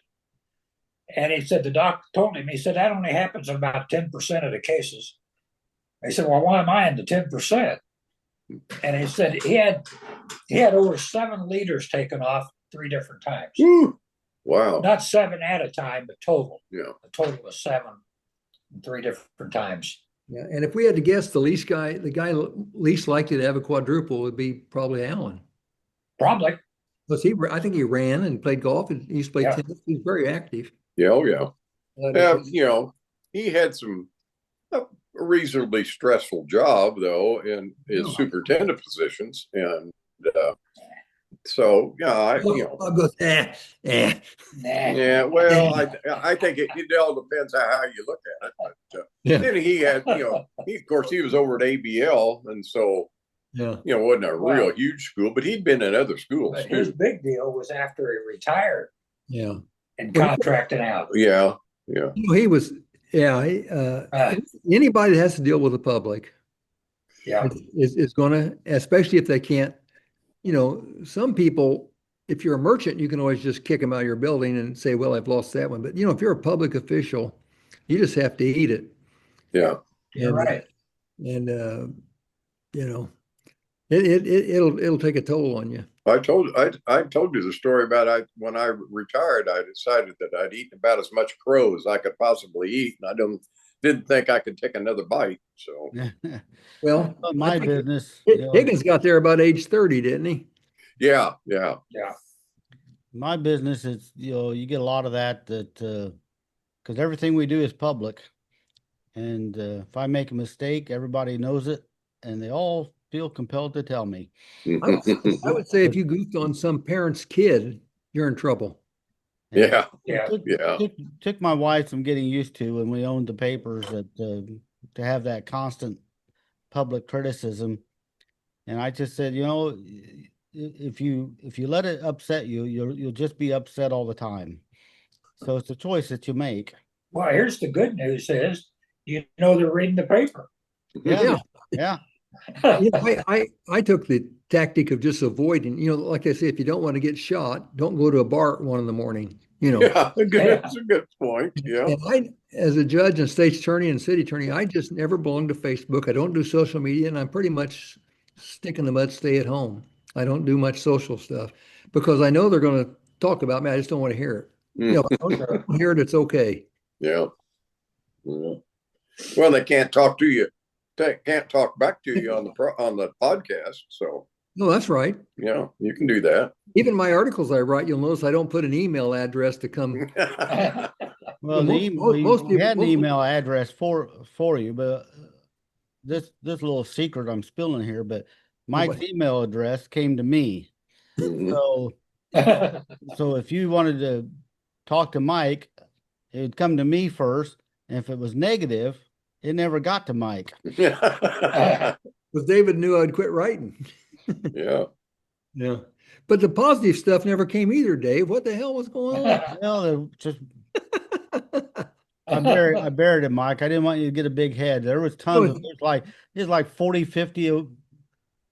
And he said the doctor told him, he said that only happens in about 10% of the cases. He said, well, why am I in the 10%? And he said he had over 7 liters taken off 3 different times. Woo! Wow. Not 7 at a time, but total. Yeah. The total was 7 3 different times. Yeah. And if we had to guess, the guy least likely to have a quadruple would be probably Alan. Probably. Because I think he ran and played golf and he used to play tennis. He's very active. Yeah. He had a reasonably stressful job though in his superintendent positions, and so I'll go. Yeah. Well, I think it all depends on how you look at it. But then he had, of course he was over at ABL, and so wasn't a real huge school, but he'd been in other schools too. His big deal was after he retired. Yeah. And contracting out. Yeah. Yeah. He was, yeah. Anybody that has to deal with the public Yeah. is going to, especially if they can't, some people, if you're a merchant, you can always just kick them out of your building and say, well, I've lost that one. But, if you're a public official, you just have to eat it. Yeah. You're right. And, it'll take a toll on you. I told you the story about when I retired, I decided that I'd eat about as much crow as I could possibly eat, and I didn't think I could take another bite. So, well, my business, Higgins got there about age 30, didn't he? yeah. My business is, you get a lot of that because everything we do is public, and if I make a mistake, everybody knows it, and they all feel compelled to tell me. I would say if you goofed on some parent's kid, you're in trouble. Yeah. Took my wife some getting used to when we owned the papers that to have that constant public criticism, and I just said, if you let it upset you, you'll just be upset all the time. So it's a choice that you make. Well, here's the good news is, they're reading the paper. Yeah. I took the tactic of just avoiding, like I say, if you don't want to get shot, don't go to a bar at 1 a.m. Yeah, that's a good point. Yeah. And I, as a judge and state attorney and city attorney, I just never belong to Facebook. I don't do social media, and I'm pretty much stick in the mud, stay at home. I don't do much social stuff because I know they're going to talk about me. I just don't want to hear it. If I don't hear it, it's okay. Yeah. Well, they can't talk to you. They can't talk back to you on the podcast. So. No, that's right. Yeah, you can do that. Even my articles I write, you'll notice I don't put an email address to come. Well, we had an email address for you, but this little secret I'm spilling here, but Mike's email address came to me. So if you wanted to talk to Mike, it would come to me first. And if it was negative, it never got to Mike. Because David knew I'd quit writing. Yeah. But the positive stuff never came either, Dave. What the hell was going on? Well, I buried it, Mike. I didn't want you to get a big head. There was tons of there's like 40, 50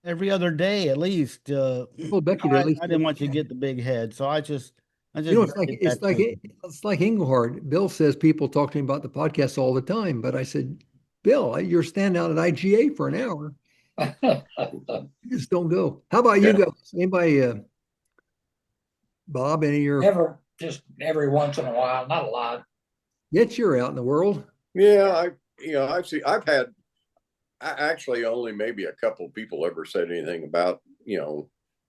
every other day at least. Becky, I didn't want you to get the big head, so I just it's like Engelhard. Bill says people talk to him about the podcast all the time, but I said, Bill, you're standing out at IGA for an hour. You just don't go. How about you guys? Anybody, Bob? Any of your just every once in a while, not a lot. Yet you're out in the world. Yeah, I've had actually only maybe a couple of people ever said anything about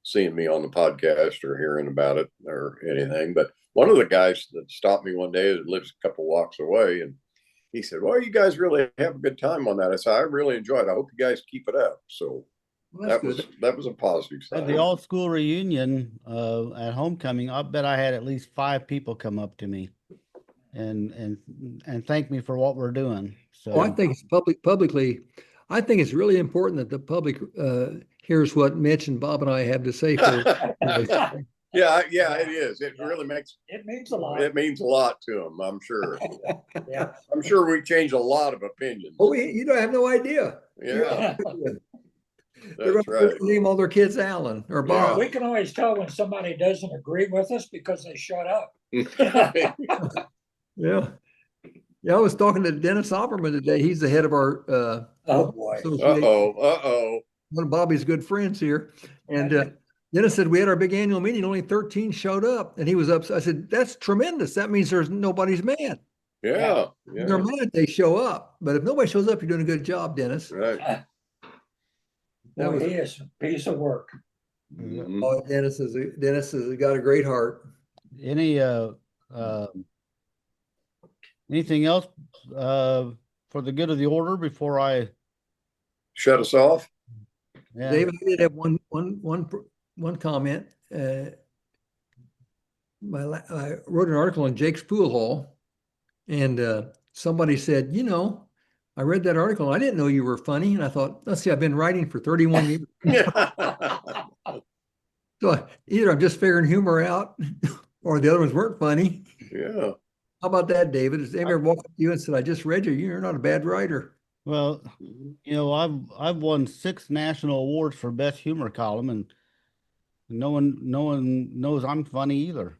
seeing me on the podcast or hearing about it or anything. But one of the guys that stopped me one day that lives a couple walks away, and he said, well, you guys really have a good time on that. I said, I really enjoyed it. I hope you guys keep it up. So that was a positive sign. At the old school reunion at homecoming, I bet I had at least 5 people come up to me and thank me for what we're doing. So I think it's publicly. I think it's really important that the public hears what Mitch and Bob and I have to say. Yeah, it is. It really means a lot. It means a lot to them, I'm sure. Yeah, I'm sure we changed a lot of opinions. Oh, you don't have no idea. Yeah, they're going to name all their kids Alan or Bob. We can always tell when somebody doesn't agree with us because they shut up. Yeah. I was talking to Dennis Opperman today. He's the head of our oh boy. One of Bobby's good friends here. And Dennis said we had our big annual meeting, only 13 showed up, and he was upset. I said, that's tremendous. That means nobody's mad. Yeah. They're mad they show up. But if nobody shows up, you're doing a good job, Dennis. Right. He is a piece of work. Mm-hmm. Oh, Dennis has got a great heart. Anything else for the good of the order before I shut us off? Yeah. David, I did have one comment. I wrote an article on Jake's Pool Hall, and somebody said, I read that article. I didn't know you were funny, and I thought, let's see, I've been writing for 31 years. So either I'm just figuring humor out, or the other ones weren't funny. Yeah. How about that, David? Has anybody ever walked up to you and said, "I just read you. You're not a bad writer"? Well, I've won 6 national awards for best humor column, and no one knows I'm funny either.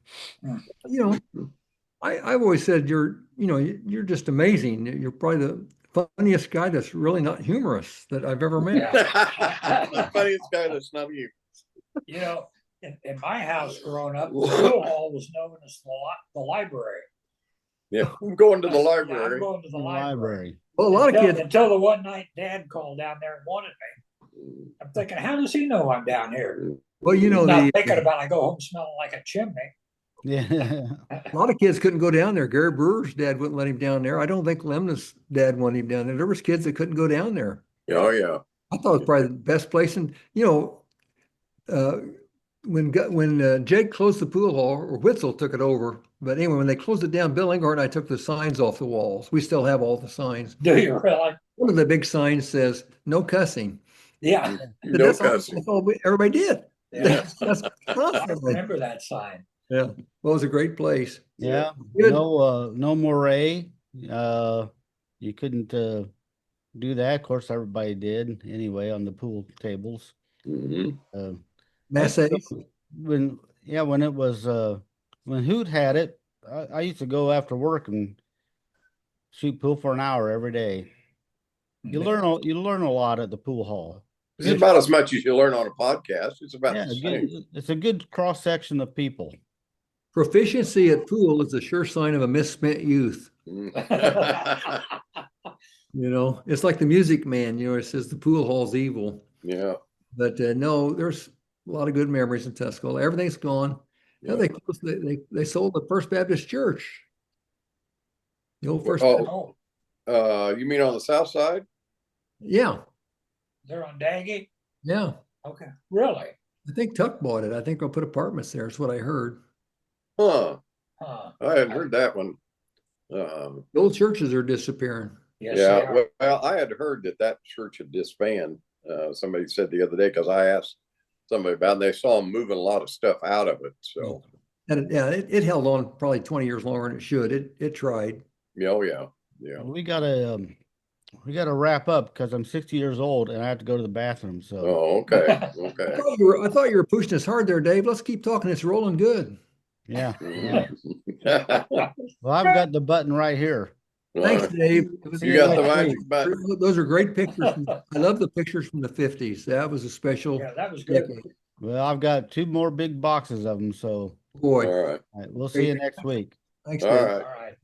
You know, I've always said you're just amazing. You're probably the funniest guy that's really not humorous that I've ever met. Yeah. The funniest guy that's not you. You know, in my house growing up, the school hall was known as the library. Yeah, I'm going to the Yeah, I'm library. going to the library. Well, a lot of kids. Until the one night Dad called down there and wanted me. I'm thinking, how does he know I'm down here? Well, Not thinking about I go home smelling like a chimney. Yeah. a lot of kids couldn't go down there. Gary Brewer's dad wouldn't let him down there. I don't think Lemna's dad wanted him down there. There was kids that couldn't go down there. Oh yeah. I thought it was probably the best place. And when Jake closed the pool hall, or Witzel took it over. But anyway, when they closed it down, Bill Engard and I took the signs off the walls. We still have all the signs. Do you really? One of the big signs says "No cussing." Yeah. No That's cussing. That's all everybody did. Yeah. That's I constantly. remember that sign. Yeah, well, it was a great place. Yeah. Good. No moray. You couldn't do that. Of course, everybody did anyway on the pool tables. Mhm. Massays. When it was when Hoot had it, I used to go after work and shoot pool for an hour every day. You learn a lot at the pool hall. It's about as much as you learn on a podcast. It's about Yeah, the same. it's a good cross section of people. Proficiency at pool is a sure sign of a misspent youth. It's like the Music Man. It says the pool hall's evil. Yeah. But no, there's a lot of good memories in Tuscola. Everything's gone. Yeah. They sold the First Baptist Church. The old First. Oh, you mean on the south side? Yeah, They're on Daggy? yeah. Okay. Really? I think Tuck bought it. I think they'll put apartments there. Is what I heard. Huh. Huh. I hadn't heard that one. The old churches are disappearing. Yes, they Yeah. are. Well, I had heard that church had disbanded. Somebody said the other day, because I asked somebody about it, and they saw them moving a lot of stuff out of it. So, And it held on probably 20 years longer than it should. It tried. yeah, oh, yeah. Yeah. We gotta wrap up because I'm 60 years old and I have to go to the bathroom. So Oh, okay. Okay. I thought you were pushing us hard there, Dave. Let's keep talking. It's rolling good. yeah. Mhm. Well, I've got the button right here. Thanks, Dave. You got the magic button. Those are great pictures. I love the pictures from the 50s. That was a special Yeah, that was good. decade. Well, I've got 2 more big boxes of them. So Boy, All right. all right, we'll see you next week. thanks, All Dave. right. All right.